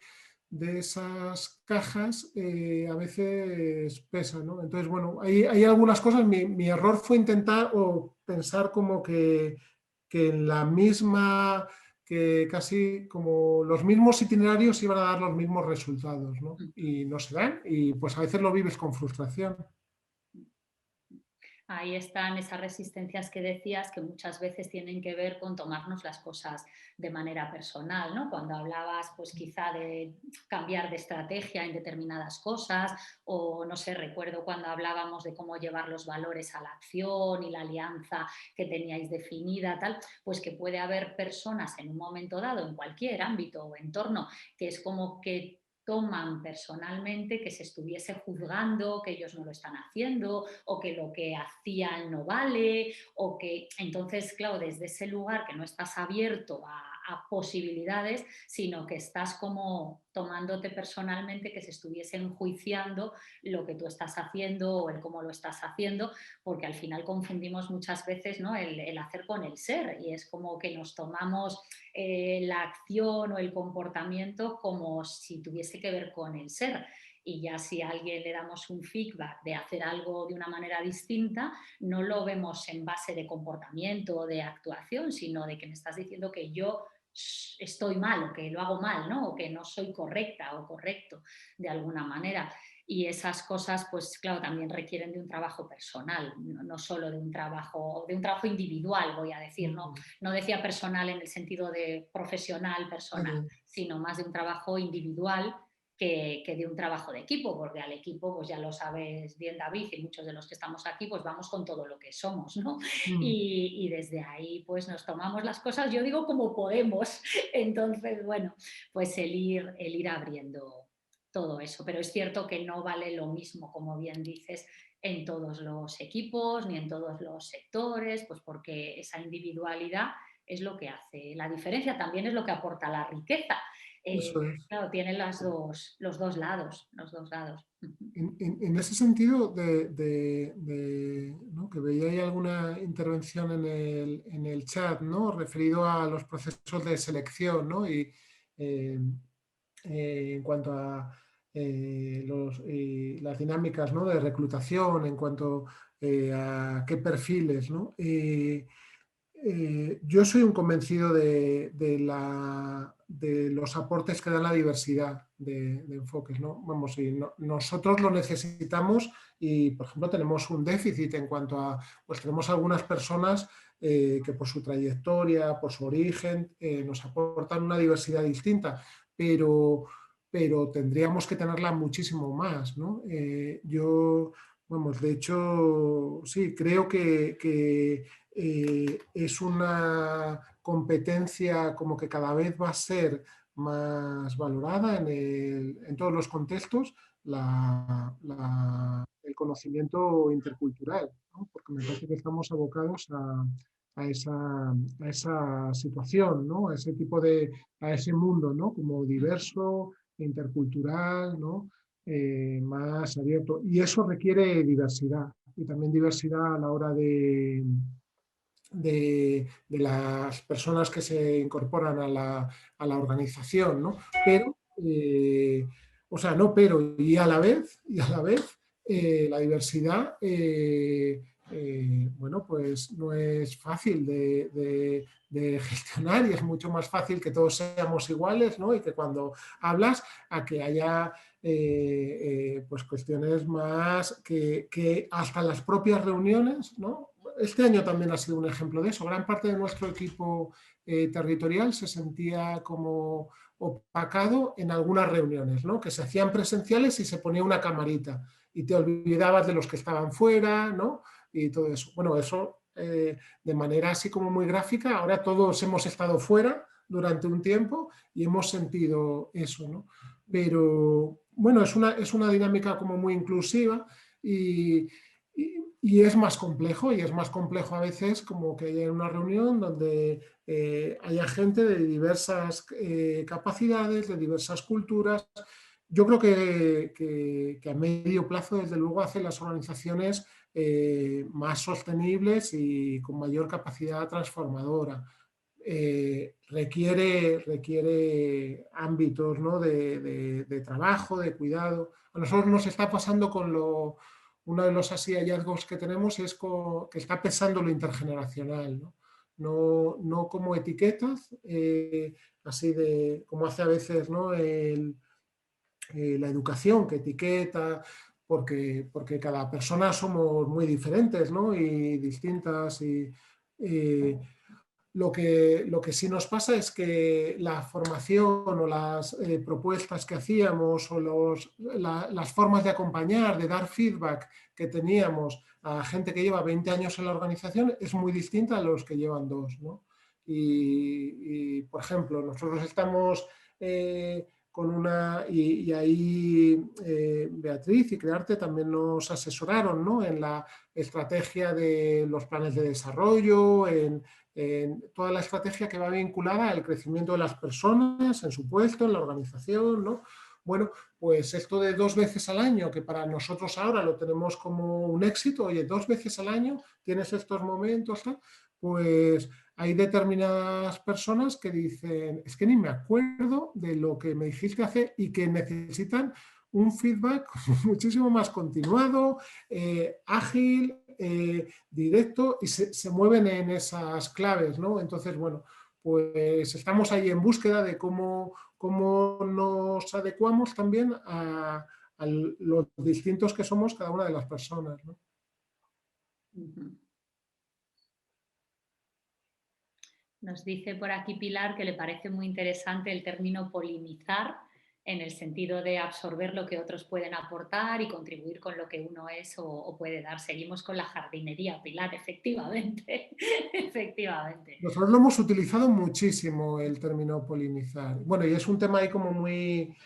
esas cajas a veces pesa, ¿no? Entonces, bueno, hay algunas cosas, mi error fue intentar o pensar como que en la misma, que casi como los mismos itinerarios iban a dar los mismos resultados, ¿no? Y no se dan y pues a veces lo vives con frustración. Ahí están esas resistencias que decías que muchas veces tienen que ver con tomarnos las cosas de manera personal, ¿no? Cuando hablabas, pues quizá de cambiar de estrategia en determinadas cosas o, no sé, recuerdo cuando hablábamos de cómo llevar los valores a la acción y la alianza que teníais definida, tal, pues que puede haber personas en un momento dado, en cualquier ámbito o entorno, que es como que toman personalmente que se estuviese juzgando, que ellos no lo están haciendo o que lo que hacían no vale o que entonces, claro, desde ese lugar que no estás abierto a posibilidades, sino que estás como tomándote personalmente que se estuviese enjuiciando lo que tú estás haciendo o el cómo lo estás haciendo, porque al final confundimos muchas veces, ¿no? el hacer con el ser y es como que nos tomamos la acción o el comportamiento como si tuviese que ver con el ser. Y ya si a alguien le damos un feedback de hacer algo de una manera distinta, no lo vemos en base de comportamiento o de actuación, sino de que me estás diciendo que yo estoy mal o que lo hago mal, ¿no? O que no soy correcta o correcto de alguna manera. Y esas cosas, pues claro, también requieren de un trabajo personal, no solo de un trabajo individual, voy a decir, ¿no? No decía personal en el sentido de profesional, personal, sino más de un trabajo individual que de un trabajo de equipo, porque al equipo, pues ya lo sabes bien David y muchos de los que estamos aquí, pues vamos con todo lo que somos, ¿no? Y desde ahí pues nos tomamos las cosas, yo digo como podemos, entonces bueno, pues el ir abriendo todo eso, pero es cierto que no vale lo mismo, como bien dices, en todos los equipos ni en todos los sectores, pues porque esa individualidad es lo que hace la diferencia, también es lo que aporta la riqueza. Eso es. Claro, tiene los dos lados, los dos lados. En ese sentido, ¿no? Que veía ahí alguna intervención en el chat, ¿no? Referido a los procesos de selección, ¿no? Eh, en cuanto a las dinámicas, ¿no? De reclutación, en cuanto a qué perfiles, ¿no? Yo soy un convencido de los aportes que da la diversidad de enfoques, ¿no? Vamos, y nosotros lo necesitamos y, por ejemplo, tenemos un déficit en cuanto a, pues tenemos algunas personas que por su trayectoria, por su origen, nos aportan una diversidad distinta, pero tendríamos que tenerla muchísimo más, ¿no? Vamos, de hecho, sí, creo que es una competencia como que cada vez va a ser más valorada en todos los contextos, el conocimiento intercultural, ¿no? Porque me parece que estamos abocados a esa situación, ¿no? A ese mundo, ¿no? Como diverso, intercultural, ¿no? Más abierto. Y eso requiere diversidad, y también diversidad a la hora de las personas que se incorporan a la organización, ¿no? Pero, o sea, no pero, y a la vez, la diversidad, bueno, pues no es fácil de gestionar y es mucho más fácil que todos seamos iguales, ¿no? Y que cuando hablas a que haya pues cuestiones más que hasta las propias reuniones, ¿no? Este año también ha sido un ejemplo de eso. Gran parte de nuestro equipo territorial se sentía como opacado en algunas reuniones, ¿no? Que se hacían presenciales y se ponía una camarita y te olvidabas de los que estaban fuera, ¿no? Y todo eso. Bueno, eso de manera así como muy gráfica, ahora todos hemos estado fuera durante un tiempo y hemos sentido eso, ¿no? Pero bueno, es una dinámica como muy inclusiva y es más complejo, y es más complejo a veces como que haya una reunión donde haya gente de diversas capacidades, de diversas culturas. Yo creo que a medio plazo, desde luego, hace las organizaciones más sostenibles y con mayor capacidad transformadora. Requiere ámbitos, ¿no? de trabajo, de cuidado. A nosotros nos está pasando uno de los así hallazgos que tenemos es que está pesando lo intergeneracional, ¿no? No como etiquetas, así como hace a veces, ¿no? La educación que etiqueta, porque cada persona somos muy diferentes, ¿no? Y distintas eh, lo que sí nos pasa es que la formación o las propuestas que hacíamos o las formas de acompañar, de dar feedback que teníamos a gente que lleva 20 años en la organización es muy distinta a los que llevan 2, ¿no? Por ejemplo, nosotros estamos con y ahí Beatriz y Crearte también nos asesoraron, ¿no? En la estrategia de los planes de desarrollo, en toda la estrategia que va vinculada al crecimiento de las personas en su puesto, en la organización, ¿no? Bueno, pues esto de 2 veces al año, que para nosotros ahora lo tenemos como un éxito, oye, 2 veces al año tienes estos momentos, ¿no? Pues hay determinadas personas que dicen, es que ni me acuerdo de lo que me dijiste hace y que necesitan un feedback muchísimo más continuado, ágil, directo y se mueven en esas claves, ¿no? Entonces, bueno, pues estamos ahí en búsqueda de cómo nos adecuamos también a los distintos que somos cada una de las personas, ¿no? Nos dice por aquí Pilar que le parece muy interesante el término polinizar, en el sentido de absorber lo que otros pueden aportar y contribuir con lo que uno es o puede dar. Seguimos con la jardinería, Pilar, efectivamente. Efectivamente. Nosotros lo hemos utilizado muchísimo, el término polinizar. Bueno, y es un tema ahí como muy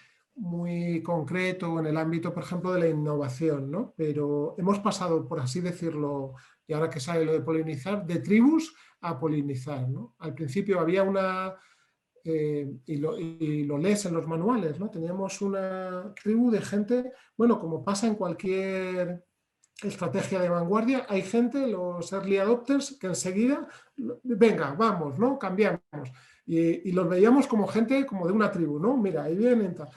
concreto en el ámbito, por ejemplo, de la innovación, ¿no? Pero hemos pasado, por así decirlo, y ahora que sale lo de polinizar, de tribus a polinizar, ¿no? Al principio había una, y lo lees en los manuales, ¿no? Teníamos una tribu de gente, bueno, como pasa en cualquier estrategia de vanguardia, hay gente, los early adopters, que enseguida, venga, vamos, ¿no? Cambiamos. Y los veíamos como gente como de una tribu, ¿no? Mira, ahí vienen tal.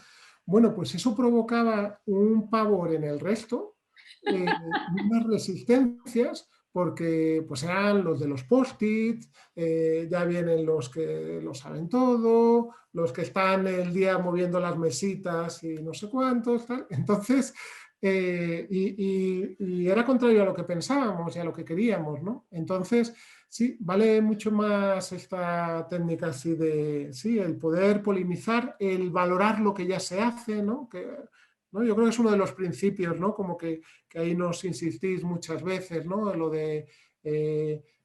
Bueno, pues eso provocaba un pavor en el resto, y unas resistencias, porque pues eran los de los post-it, ya vienen los que lo saben todo, los que están el día moviendo las mesitas y no sé cuántos, tal. Entonces, y era contrario a lo que pensábamos y a lo que queríamos, ¿no? Entonces, sí, vale mucho más esta técnica así de, sí, el poder polinizar, el valorar lo que ya se hace, ¿no? ¿No? Yo creo que es uno de los principios, ¿no? Como que ahí nos insistís muchas veces, ¿no? Lo de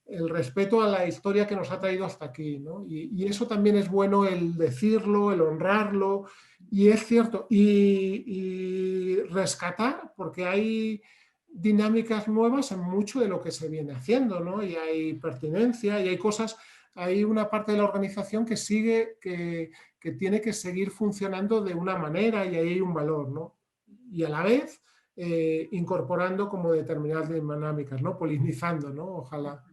el respeto a la historia que nos ha traído hasta aquí, ¿no? Y eso también es bueno el decirlo, el honrarlo, y es cierto, y rescatar, porque hay dinámicas nuevas en mucho de lo que se viene haciendo, ¿no? Y hay pertinencia y hay cosas, hay una parte de la organización que sigue, que tiene que seguir funcionando de una manera y ahí hay un valor, ¿no? Y a la vez incorporando como determinadas dinámicas, ¿no? Polinizando, ¿no? Ojalá.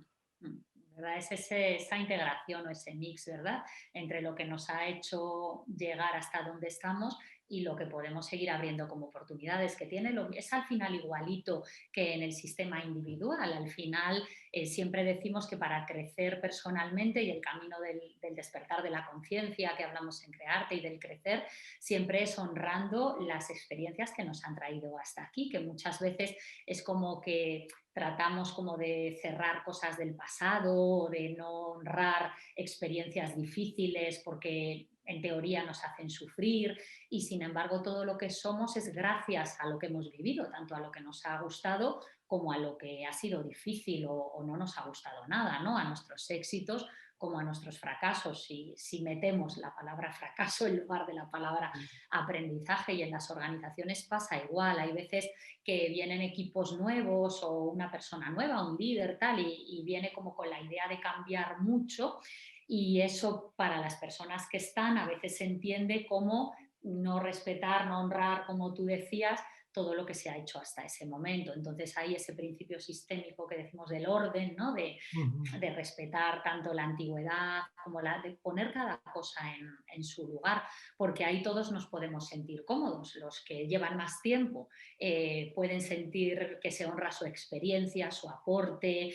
¿Verdad? Es esa integración o ese mix, ¿verdad? Entre lo que nos ha hecho llegar hasta donde estamos y lo que podemos seguir abriendo como oportunidades, que tiene es al final igualito que en el sistema individual. Al final siempre decimos que para crecer personalmente y el camino del despertar de la conciencia que hablamos en Crearte y del crecer, siempre es honrando las experiencias que nos han traído hasta aquí, que muchas veces es como que tratamos como de cerrar cosas del pasado o de no honrar experiencias difíciles porque en teoría nos hacen sufrir y sin embargo todo lo que somos es gracias a lo que hemos vivido, tanto a lo que nos ha gustado como a lo que ha sido difícil o no nos ha gustado nada, ¿no? A nuestros éxitos como a nuestros fracasos. Si metemos la palabra fracaso en lugar de la palabra aprendizaje, y en las organizaciones pasa igual, hay veces que vienen equipos nuevos o una persona nueva, un líder tal, y viene como con la idea de cambiar mucho y eso para las personas que están a veces se entiende como no respetar, no honrar, como tú decías, todo lo que se ha hecho hasta ese momento. Entonces hay ese principio sistémico que decimos del orden, ¿no? De respetar tanto la antigüedad como de poner cada cosa en su lugar, porque ahí todos nos podemos sentir cómodos. Los que llevan más tiempo pueden sentir que se honra su experiencia, su aporte,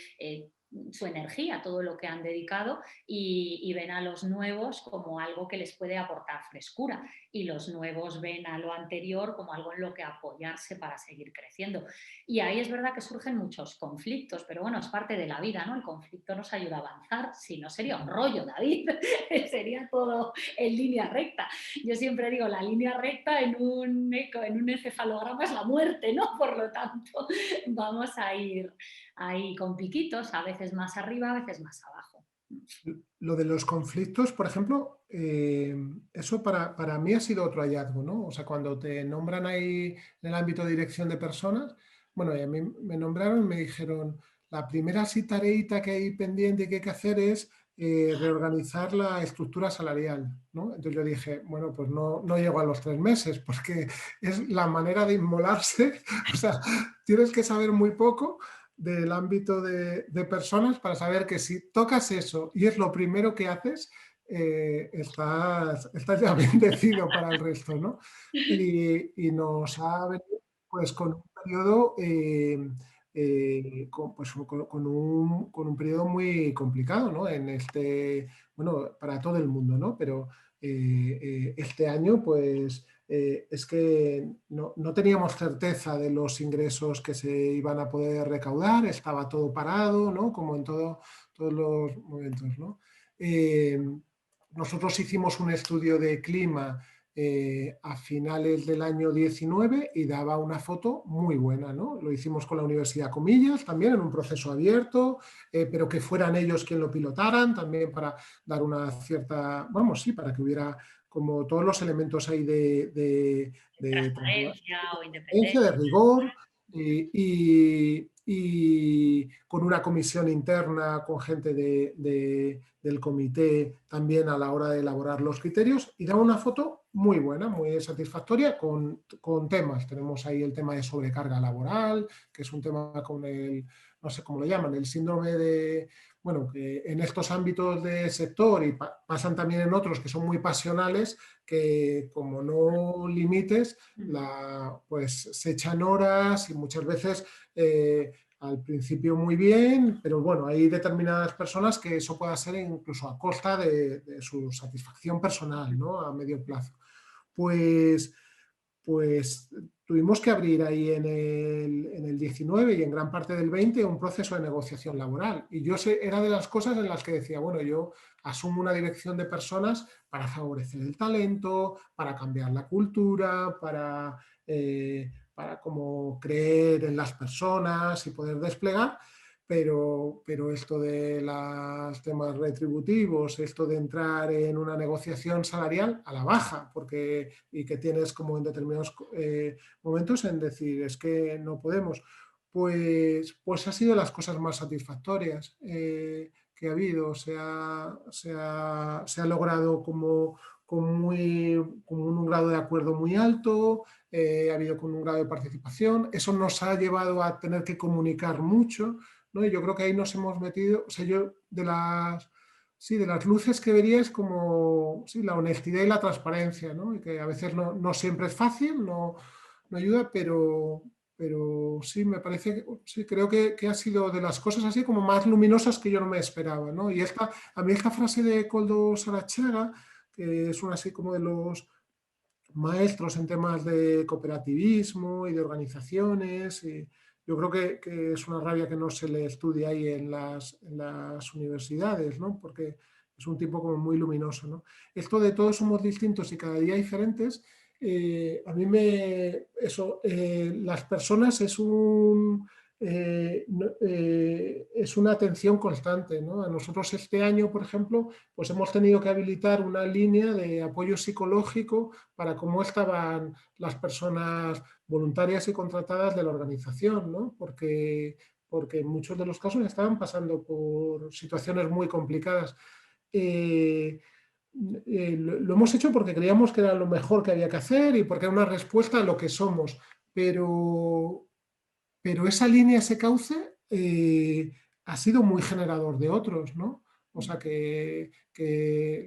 su energía, todo lo que han dedicado y ven a los nuevos como algo que les puede aportar frescura y los nuevos ven a lo anterior como algo en lo que apoyarse para seguir creciendo. Y ahí es verdad que surgen muchos conflictos, pero bueno, es parte de la vida, ¿no? El conflicto nos ayuda a avanzar, si no sería un rollo, David, sería todo en línea recta. Yo siempre digo, la línea recta en un encefalograma es la muerte, ¿no? Por lo tanto, vamos a ir ahí con piquitos, a veces más arriba, a veces más abajo. Lo de los conflictos, por ejemplo, eso para mí ha sido otro hallazgo, ¿no? O sea, cuando te nombran ahí en el ámbito de dirección de personas, bueno, y a mí me nombraron y me dijeron, la primera así tareita que hay pendiente y que hay que hacer es reorganizar la estructura salarial, ¿no? Entonces yo dije, bueno, pues no llego a los 3 meses, porque es la manera de inmolarse, o sea, tienes que saber muy poco del ámbito de personas para saber que si tocas eso y es lo primero que haces, estás ya bendecido para el resto, ¿no? Y nos ha venido pues con un periodo con un periodo muy complicado, ¿no? En este, bueno, para todo el mundo, ¿no? Pero este año, pues es que no teníamos certeza de los ingresos que se iban a poder recaudar, estaba todo parado, ¿no? Como en todos los momentos, ¿no? Nosotros hicimos un estudio de clima a finales del año 19 y daba una foto muy buena, ¿no? Lo hicimos con la Universidad Comillas, también en un proceso abierto, pero que fueran ellos quien lo pilotaran, también para dar una cierta, vamos, sí, para que hubiera como todos los elementos ahí de Transparencia o transparencia, de independencia. rigor. y con una comisión interna, con gente del comité también a la hora de elaborar los criterios, y da una foto muy buena, muy satisfactoria con temas. Tenemos ahí el tema de sobrecarga laboral, que es un tema con el, no sé cómo lo llaman, el síndrome de, bueno, que en estos ámbitos de sector y pasan también en otros que son muy pasionales, que como no limites, pues se echan horas y muchas veces al principio muy bien, pero bueno, hay determinadas personas que eso pueda ser incluso a costa de su satisfacción personal, ¿no? A medio plazo. Pues tuvimos que abrir ahí en el 19 y en gran parte del 20 un proceso de negociación laboral. Y yo era de las cosas en las que decía, bueno, yo asumo una dirección de personas para favorecer el talento, para cambiar la cultura, para como creer en las personas y poder desplegar. Pero esto de los temas retributivos, esto de entrar en una negociación salarial a la baja, y que tienes como en determinados momentos en decir, es que no podemos, pues ha sido de las cosas más satisfactorias que ha habido. Se ha logrado con un grado de acuerdo muy alto, ha habido con un grado de participación, eso nos ha llevado a tener que comunicar mucho, ¿no? Y yo creo que ahí nos hemos metido, o sea, yo sí, de las luces que vería es como sí, la honestidad y la transparencia, ¿no? Y que a veces no siempre es fácil, no ayuda, pero sí, me parece, sí, creo que ha sido de las cosas así como más luminosas que yo no me esperaba, ¿no? Y a mí esta frase de Koldo Sarachaga, que es una así como de los maestros en temas de cooperativismo y de organizaciones. Y yo creo que es una rabia que no se le estudia ahí en las universidades, ¿no? Porque es un tipo como muy luminoso, ¿no? Esto de todos somos distintos y cada día diferentes, a mí las personas es una atención constante, ¿no? A nosotros este año, por ejemplo, pues hemos tenido que habilitar una línea de apoyo psicológico para cómo estaban las personas voluntarias y contratadas de la organización, ¿no? Porque en muchos de los casos estaban pasando por situaciones muy complicadas. Eh, lo hemos hecho porque creíamos que era lo mejor que había que hacer y porque era una respuesta a lo que somos, pero, pero esa línea, ese cauce, ha sido muy generador de otros, ¿no? O sea, que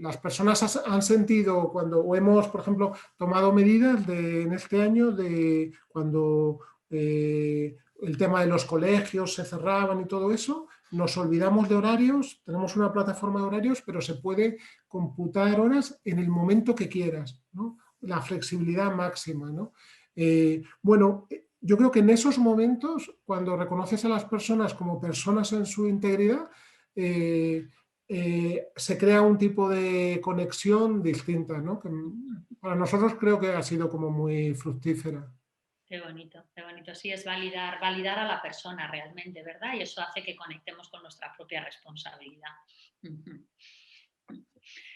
las personas han sentido cuando, o hemos, por ejemplo, tomado medidas en este año de cuando el tema de los colegios se cerraban y todo eso, nos olvidamos de horarios, tenemos una plataforma de horarios, pero se puede computar horas en el momento que quieras, ¿no? La flexibilidad máxima, ¿no? Bueno, yo creo que en esos momentos, cuando reconoces a las personas como personas en su integridad, se crea un tipo de conexión distinta, ¿no? Que para nosotros creo que ha sido como muy fructífera. Qué bonito, qué bonito. Sí, es validar a la persona realmente, ¿verdad? Y eso hace que conectemos con nuestra propia responsabilidad.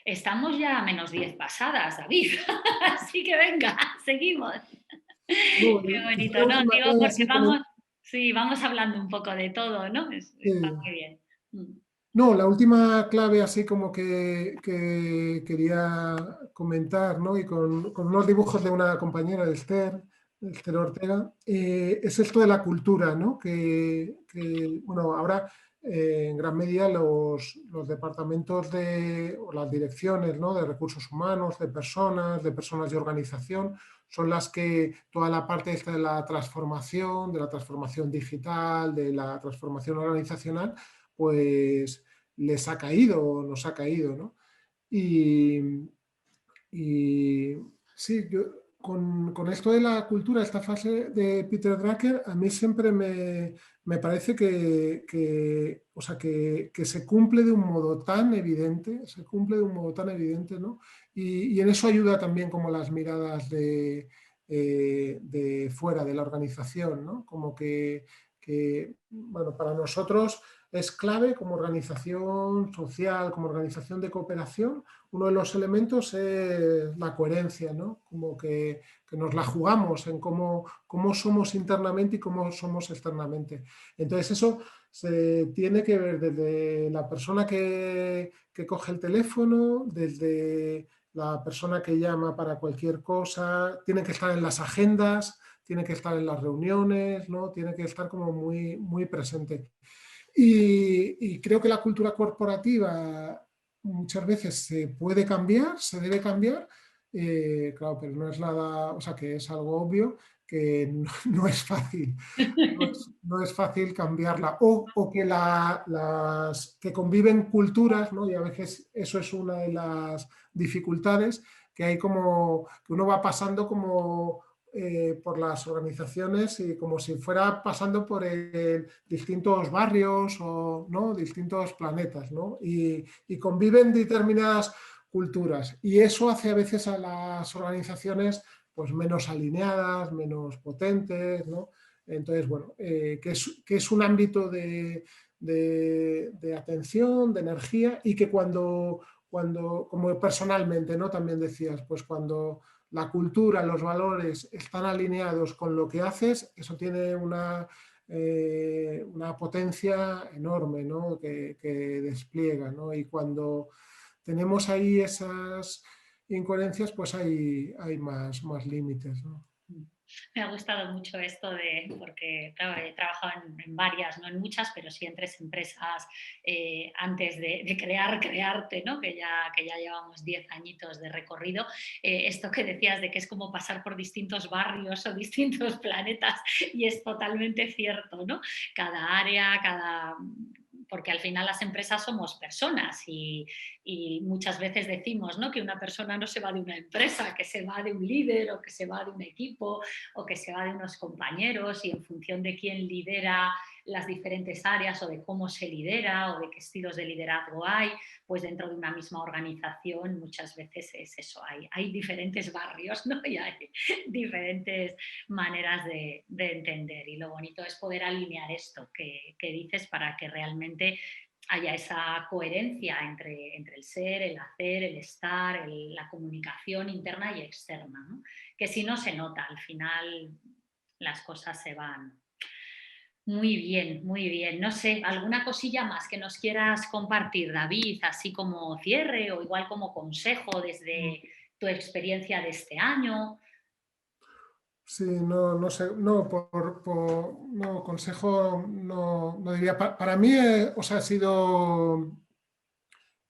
Estamos ya a -10 pasadas, David. Así que venga, seguimos. No, Qué quizá bonito, la ¿no? última Digo, clave porque así como... sí, vamos hablando un poco de todo, ¿no? Está muy bien. No, la última clave así como que quería comentar, ¿no? Y con unos dibujos de una compañera de Esther Ortega, es esto de la cultura, ¿no? Bueno, ahora en gran medida los departamentos o las direcciones, ¿no? De recursos humanos, de personas de organización, son las que toda la parte esta de la transformación digital, de la transformación organizacional, pues les ha caído, nos ha caído, ¿no? Y, y sí, con esto de la cultura, esta fase de Peter Drucker, a mí siempre me parece o sea, que se cumple de un modo tan evidente, ¿no? Y en eso ayuda también como las miradas de fuera de la organización, ¿no? Como bueno, para nosotros es clave como organización social, como organización de cooperación, uno de los elementos es la coherencia, ¿no? Como que nos la jugamos en cómo somos internamente y cómo somos externamente. Entonces eso se tiene que ver desde la persona que coge el teléfono, desde la persona que llama para cualquier cosa, tiene que estar en las agendas, tiene que estar en las reuniones, ¿no? Tiene que estar como muy, muy presente. Y creo que la cultura corporativa muchas veces se puede cambiar, se debe cambiar, claro, pero no es nada, o sea, que es algo obvio que no es fácil. No es fácil cambiarla. O que, que conviven culturas, ¿no? Y a veces eso es una de las dificultades, que hay como que uno va pasando como por las organizaciones y como si fuera pasando por distintos barrios o ¿no? distintos planetas, ¿no? Y conviven determinadas culturas. Y eso hace a veces a las organizaciones pues menos alineadas, menos potentes, ¿no? Entonces, bueno, que es un ámbito de atención, de energía y que cuando, como personalmente, ¿no? También decías, pues cuando la cultura, los valores están alineados con lo que haces, eso tiene una potencia enorme, ¿no? que despliega, ¿no? Y cuando tenemos ahí esas incoherencias, pues hay más límites, ¿no? Me ha gustado mucho esto porque claro, he trabajado en varias, no en muchas, pero sí en 3 empresas antes de crearte, ¿no? que ya llevamos 10 añitos de recorrido. Esto que decías de que es como pasar por distintos barrios o distintos planetas, y es totalmente cierto, ¿no? Cada área, porque al final las empresas somos personas y muchas veces decimos, ¿no? que una persona no se va de una empresa, que se va de un líder o que se va de un equipo o que se va de unos compañeros, y en función de quién lidera las diferentes áreas o de cómo se lidera o de qué estilos de liderazgo hay, pues dentro de una misma organización muchas veces es eso, hay diferentes barrios, ¿no? Y hay diferentes maneras de entender, y lo bonito es poder alinear esto que dices para que realmente haya esa coherencia entre el ser, el hacer, el estar, la comunicación interna y externa, ¿no? Que si no se nota, al final las cosas se van. Muy bien, muy bien. No sé, ¿alguna cosilla más que nos quieras compartir, David, así como cierre o igual como consejo desde tu experiencia de este año? Sí, no sé, no, no, consejo, no diría. Para mí, o sea, ha sido,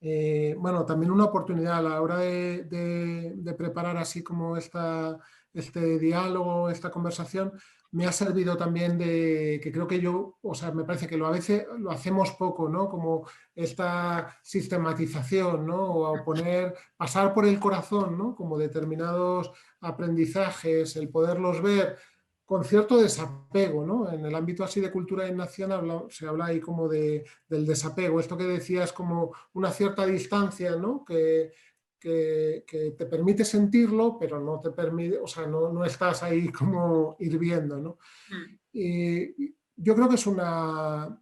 bueno, también una oportunidad a la hora de preparar así como este diálogo, esta conversación, me ha servido también de que creo que yo, o sea, me parece que a veces lo hacemos poco, ¿no? Como esta sistematización, ¿no? O pasar por el corazón, ¿no? Como determinados aprendizajes, el poderlos ver con cierto desapego, ¿no? En el ámbito así de cultura y nación se habla ahí como del desapego, esto que decías como una cierta distancia, ¿no? Que te permite sentirlo, pero no te permite, o sea, no estás ahí como hirviendo, ¿no? Mm. Y yo creo que es una...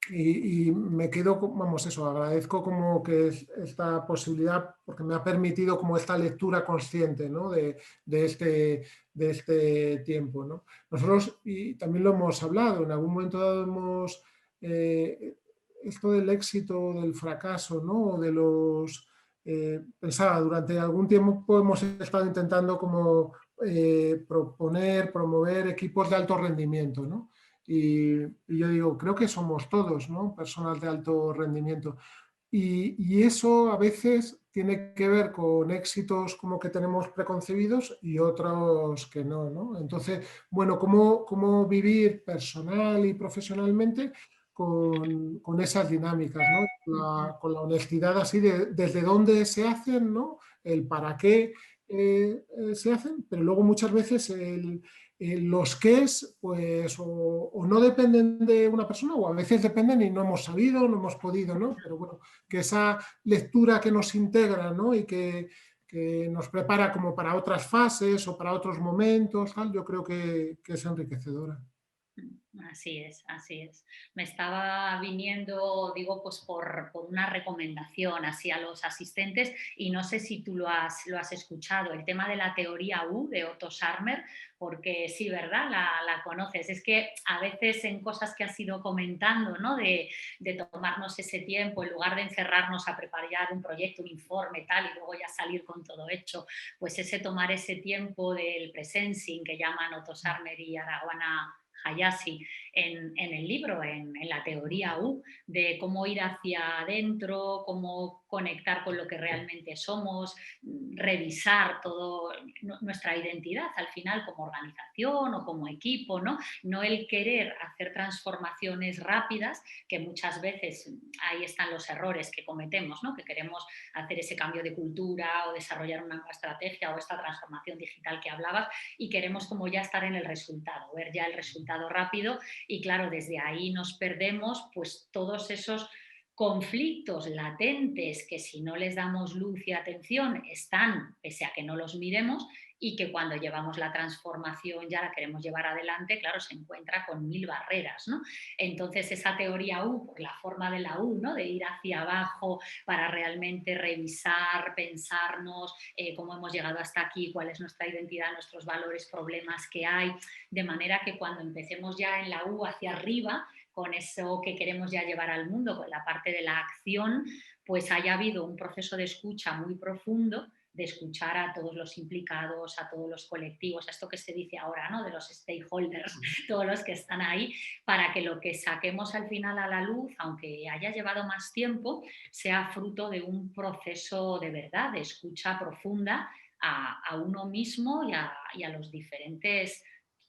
Y me quedo, vamos, eso, agradezco como que esta posibilidad, porque me ha permitido como esta lectura consciente, ¿no? de, este, de este tiempo, ¿no? Nosotros, y también lo hemos hablado, en algún momento dado hemos, esto del éxito, del fracaso, ¿no? De los, pensaba, durante algún tiempo hemos estado intentando como proponer, promover equipos de alto rendimiento, ¿no? Y yo digo, creo que somos todos, ¿no? Personas de alto rendimiento. Y eso a veces tiene que ver con éxitos como que tenemos preconcebidos y otros que no, ¿no? Entonces, bueno, ¿cómo vivir personal y profesionalmente con esas dinámicas, ¿no? Con la honestidad así de desde dónde se hacen, ¿no? El para qué se hacen, pero luego muchas veces los qués, pues, o no dependen de una persona, o a veces dependen y no hemos sabido, no hemos podido, ¿no? Pero bueno, que esa lectura que nos integra, ¿no? Y que nos prepara como para otras fases o para otros momentos, tal, yo creo que es enriquecedora. Así es, así es. Me estaba viniendo, digo, pues por una recomendación hacia los asistentes y no sé si tú lo has escuchado, el tema de la teoría U de Otto Scharmer, porque sí, ¿verdad? La conoces. Es que a veces en cosas que has ido comentando, ¿no? De tomarnos ese tiempo, en lugar de encerrarnos a preparar un proyecto, un informe, tal, y luego ya salir con todo hecho, pues ese tomar ese tiempo del presencing que llaman Otto Scharmer y Arawana Hayashi en el libro, en la teoría U, de cómo ir hacia adentro, cómo conectar con lo que realmente somos, revisar todo nuestra identidad al final como organización o como equipo, ¿no? No el querer hacer transformaciones rápidas, que muchas veces ahí están los errores que cometemos, ¿no? Que queremos hacer ese cambio de cultura o desarrollar una nueva estrategia o esta transformación digital que hablabas y queremos como ya estar en el resultado, ver ya el resultado rápido y claro, desde ahí nos perdemos pues todos esos conflictos latentes que si no les damos luz y atención están, pese a que no los miremos, y que cuando llevamos la transformación ya la queremos llevar adelante, claro, se encuentra con mil barreras, ¿no? Entonces esa teoría U, por la forma de la U, ¿no? De ir hacia abajo para realmente revisar, pensarnos cómo hemos llegado hasta aquí, cuál es nuestra identidad, nuestros valores, problemas que hay, de manera que cuando empecemos ya en la U hacia arriba, con eso que queremos ya llevar al mundo, con la parte de la acción, pues haya habido un proceso de escucha muy profundo, de escuchar a todos los implicados, a todos los colectivos, a esto que se dice ahora, ¿no? De los stakeholders, todos los que están ahí, para que lo que saquemos al final a la luz, aunque haya llevado más tiempo, sea fruto de un proceso de verdad, de escucha profunda a uno mismo y a los diferentes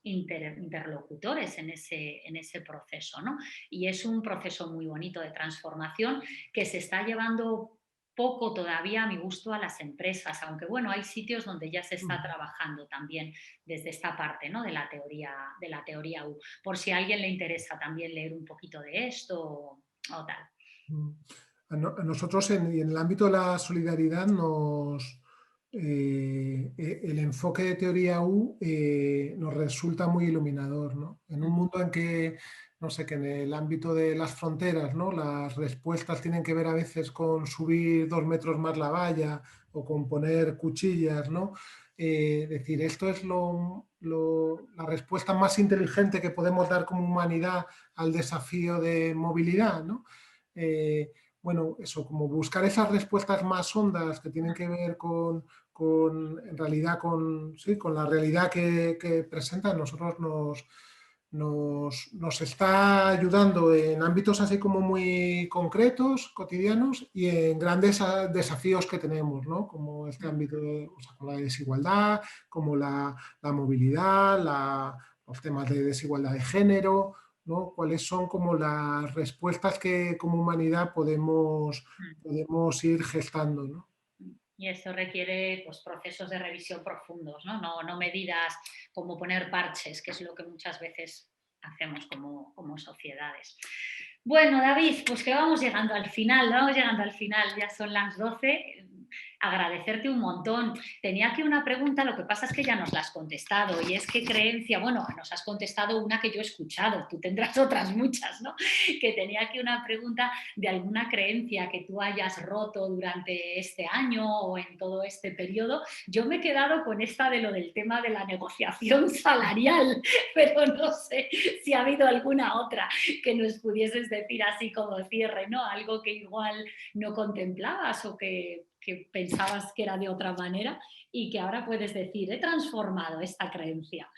interlocutores en ese proceso, ¿no? Y es un proceso muy bonito de transformación que se está llevando poco todavía a mi gusto a las empresas, aunque bueno, hay sitios donde ya se está trabajando también desde esta parte, ¿no? De la teoría U. Por si a alguien le interesa también leer un poquito de esto o tal. A nosotros en el ámbito de la solidaridad el enfoque de teoría U nos resulta muy iluminador, ¿no? En un mundo en que, no sé, que en el ámbito de las fronteras, ¿no? Las respuestas tienen que ver a veces con subir 2 metros más la valla o con poner cuchillas, ¿no? Decir, esto es la respuesta más inteligente que podemos dar como humanidad al desafío de movilidad, ¿no? Bueno, eso, como buscar esas respuestas más hondas que tienen que ver en realidad, sí, con la realidad que presentan, nosotros nos está ayudando en ámbitos así como muy concretos, cotidianos y en grandes desafíos que tenemos, ¿no? Como este ámbito, o sea, como la desigualdad, como la movilidad, los temas de desigualdad de género, ¿no? ¿Cuáles son como las respuestas que como humanidad podemos ir gestando, ¿no? Y eso requiere pues, procesos de revisión profundos, ¿no? No medidas como poner parches, que es lo que muchas veces hacemos como sociedades. Bueno, David, pues que vamos llegando al final, ya son las 12. Agradecerte un montón. Tenía aquí una pregunta, lo que pasa es que ya nos la has contestado, y es qué creencia, bueno, nos has contestado una que yo he escuchado, tú tendrás otras muchas, ¿no? Que tenía aquí una pregunta de alguna creencia que tú hayas roto durante este año o en todo este periodo. Yo me he quedado con esta de lo del tema de la negociación salarial, pero no sé si ha habido alguna otra que nos pudieses decir así como cierre, ¿no? Algo que igual no contemplabas o que pensabas que era de otra manera y que ahora puedes decir, he transformado esta creencia.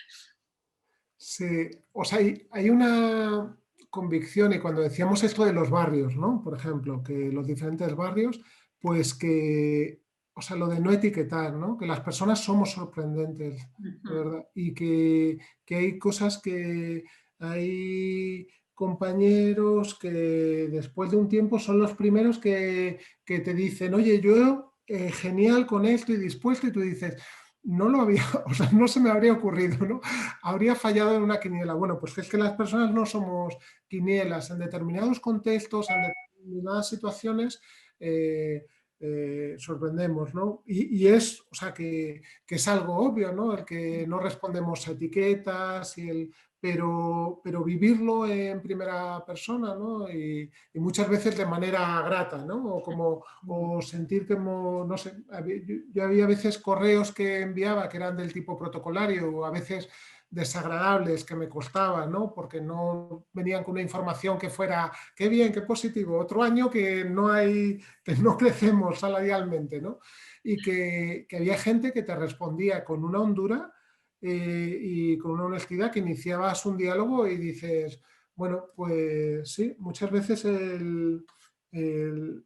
Sí, o sea, hay una convicción, y cuando decíamos esto de los barrios, ¿no? Por ejemplo, que los diferentes barrios, pues que, o sea, lo de no etiquetar, ¿no? Que las personas somos sorprendentes, de verdad, y que hay cosas que hay compañeros que después de un tiempo son los primeros que te dicen, oye, yo genial con esto y dispuesto, y tú dices, no lo había, o sea, no se me habría ocurrido, ¿no? Habría fallado en una quiniela. Bueno, pues es que las personas no somos quinielas. En determinados contextos, en determinadas situaciones, sorprendemos, ¿no? Y o sea, que es algo obvio, ¿no? El que no respondemos a etiquetas y el pero vivirlo en primera persona, ¿no? Y muchas veces de manera grata, ¿no? O sentir como, no sé, yo había veces correos que enviaba que eran del tipo protocolario, o a veces desagradables que me costaban, ¿no? Porque no venían con una información que fuera, qué bien, qué positivo, otro año que no hay, que no crecemos salarialmente, ¿no? Y que había gente que te respondía con una hondura y con una honestidad, que iniciabas un diálogo y dices, bueno, pues sí, muchas veces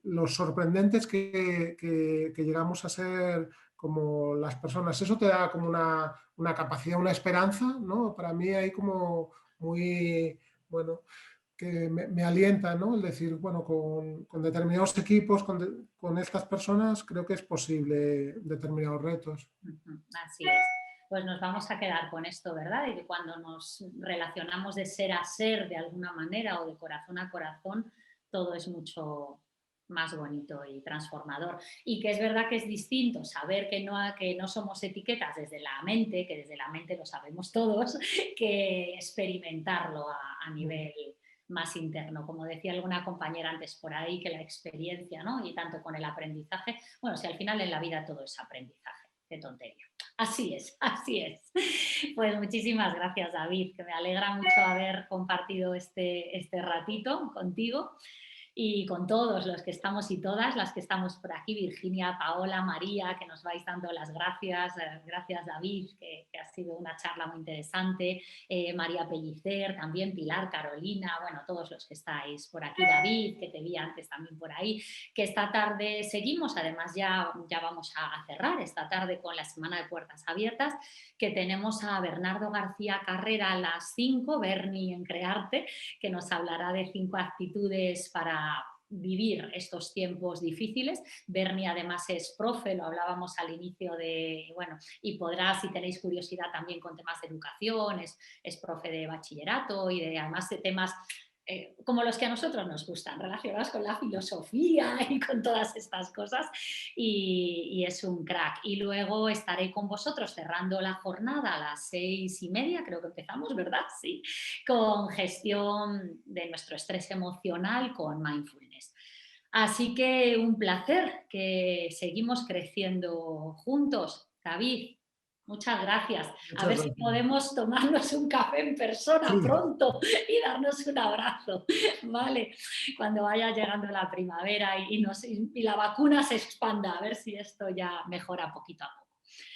los sorprendentes que llegamos a ser como las personas, eso te da como una capacidad, una esperanza, ¿no? Para mí hay como muy, bueno, que me alienta, ¿no? El decir, bueno, con determinados equipos, con estas personas, creo que es posible determinados retos. Así es. Pues nos vamos a quedar con esto, ¿verdad? Y que cuando nos relacionamos de ser a ser de alguna manera o de corazón a corazón, todo es mucho más bonito y transformador. Y que es verdad que es distinto saber que no somos etiquetas desde la mente, que desde la mente lo sabemos todos, que experimentarlo a nivel más interno. Como decía alguna compañera antes por ahí, que la experiencia, ¿no? Y tanto con el aprendizaje, bueno, si al final en la vida todo es aprendizaje, qué tontería. Así es, así es. Pues muchísimas gracias, David, que me alegra mucho haber compartido este ratito contigo y con todos los que estamos y todas las que estamos por aquí, Virginia, Paola, María, que nos vais dando las gracias, gracias David, que ha sido una charla muy interesante, María Pellicer, también Pilar, Carolina, bueno, todos los que estáis por aquí, David, que te vi antes también por ahí, que esta tarde seguimos, además ya vamos a cerrar esta tarde con la Semana de Puertas Abiertas, que tenemos a Bernardo García Carrera a las 5, Berni en Crearte, que nos hablará de 5 actitudes para vivir estos tiempos difíciles. Berni además es profe, lo hablábamos al inicio de, bueno, y podrá, si tenéis curiosidad también con temas de educación, es profe de bachillerato y además de temas como los que a nosotros nos gustan, relacionados con la filosofía y con todas estas cosas, y es un crack. Y luego estaré con vosotros cerrando la jornada a las 6:30, creo que empezamos, ¿verdad? Sí, con gestión de nuestro estrés emocional con mindfulness. Así que un placer, que seguimos creciendo juntos. David, muchas gracias. A Muchas ver si gracias. podemos tomarnos un café en persona Sí, pronto y darnos un abrazo, ¿vale? Cuando vaya llegando la primavera y la vacuna se expanda, a ver si esto ya mejora poquito a poco.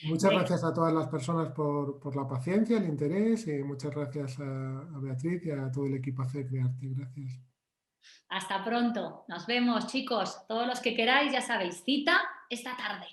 muchas gracias a todas las personas por la paciencia, el interés, y muchas gracias a Beatriz y a todo el equipo AC Crearte. Gracias. Hasta pronto. Nos vemos, chicos. Todos los que queráis, ya sabéis, cita esta tarde.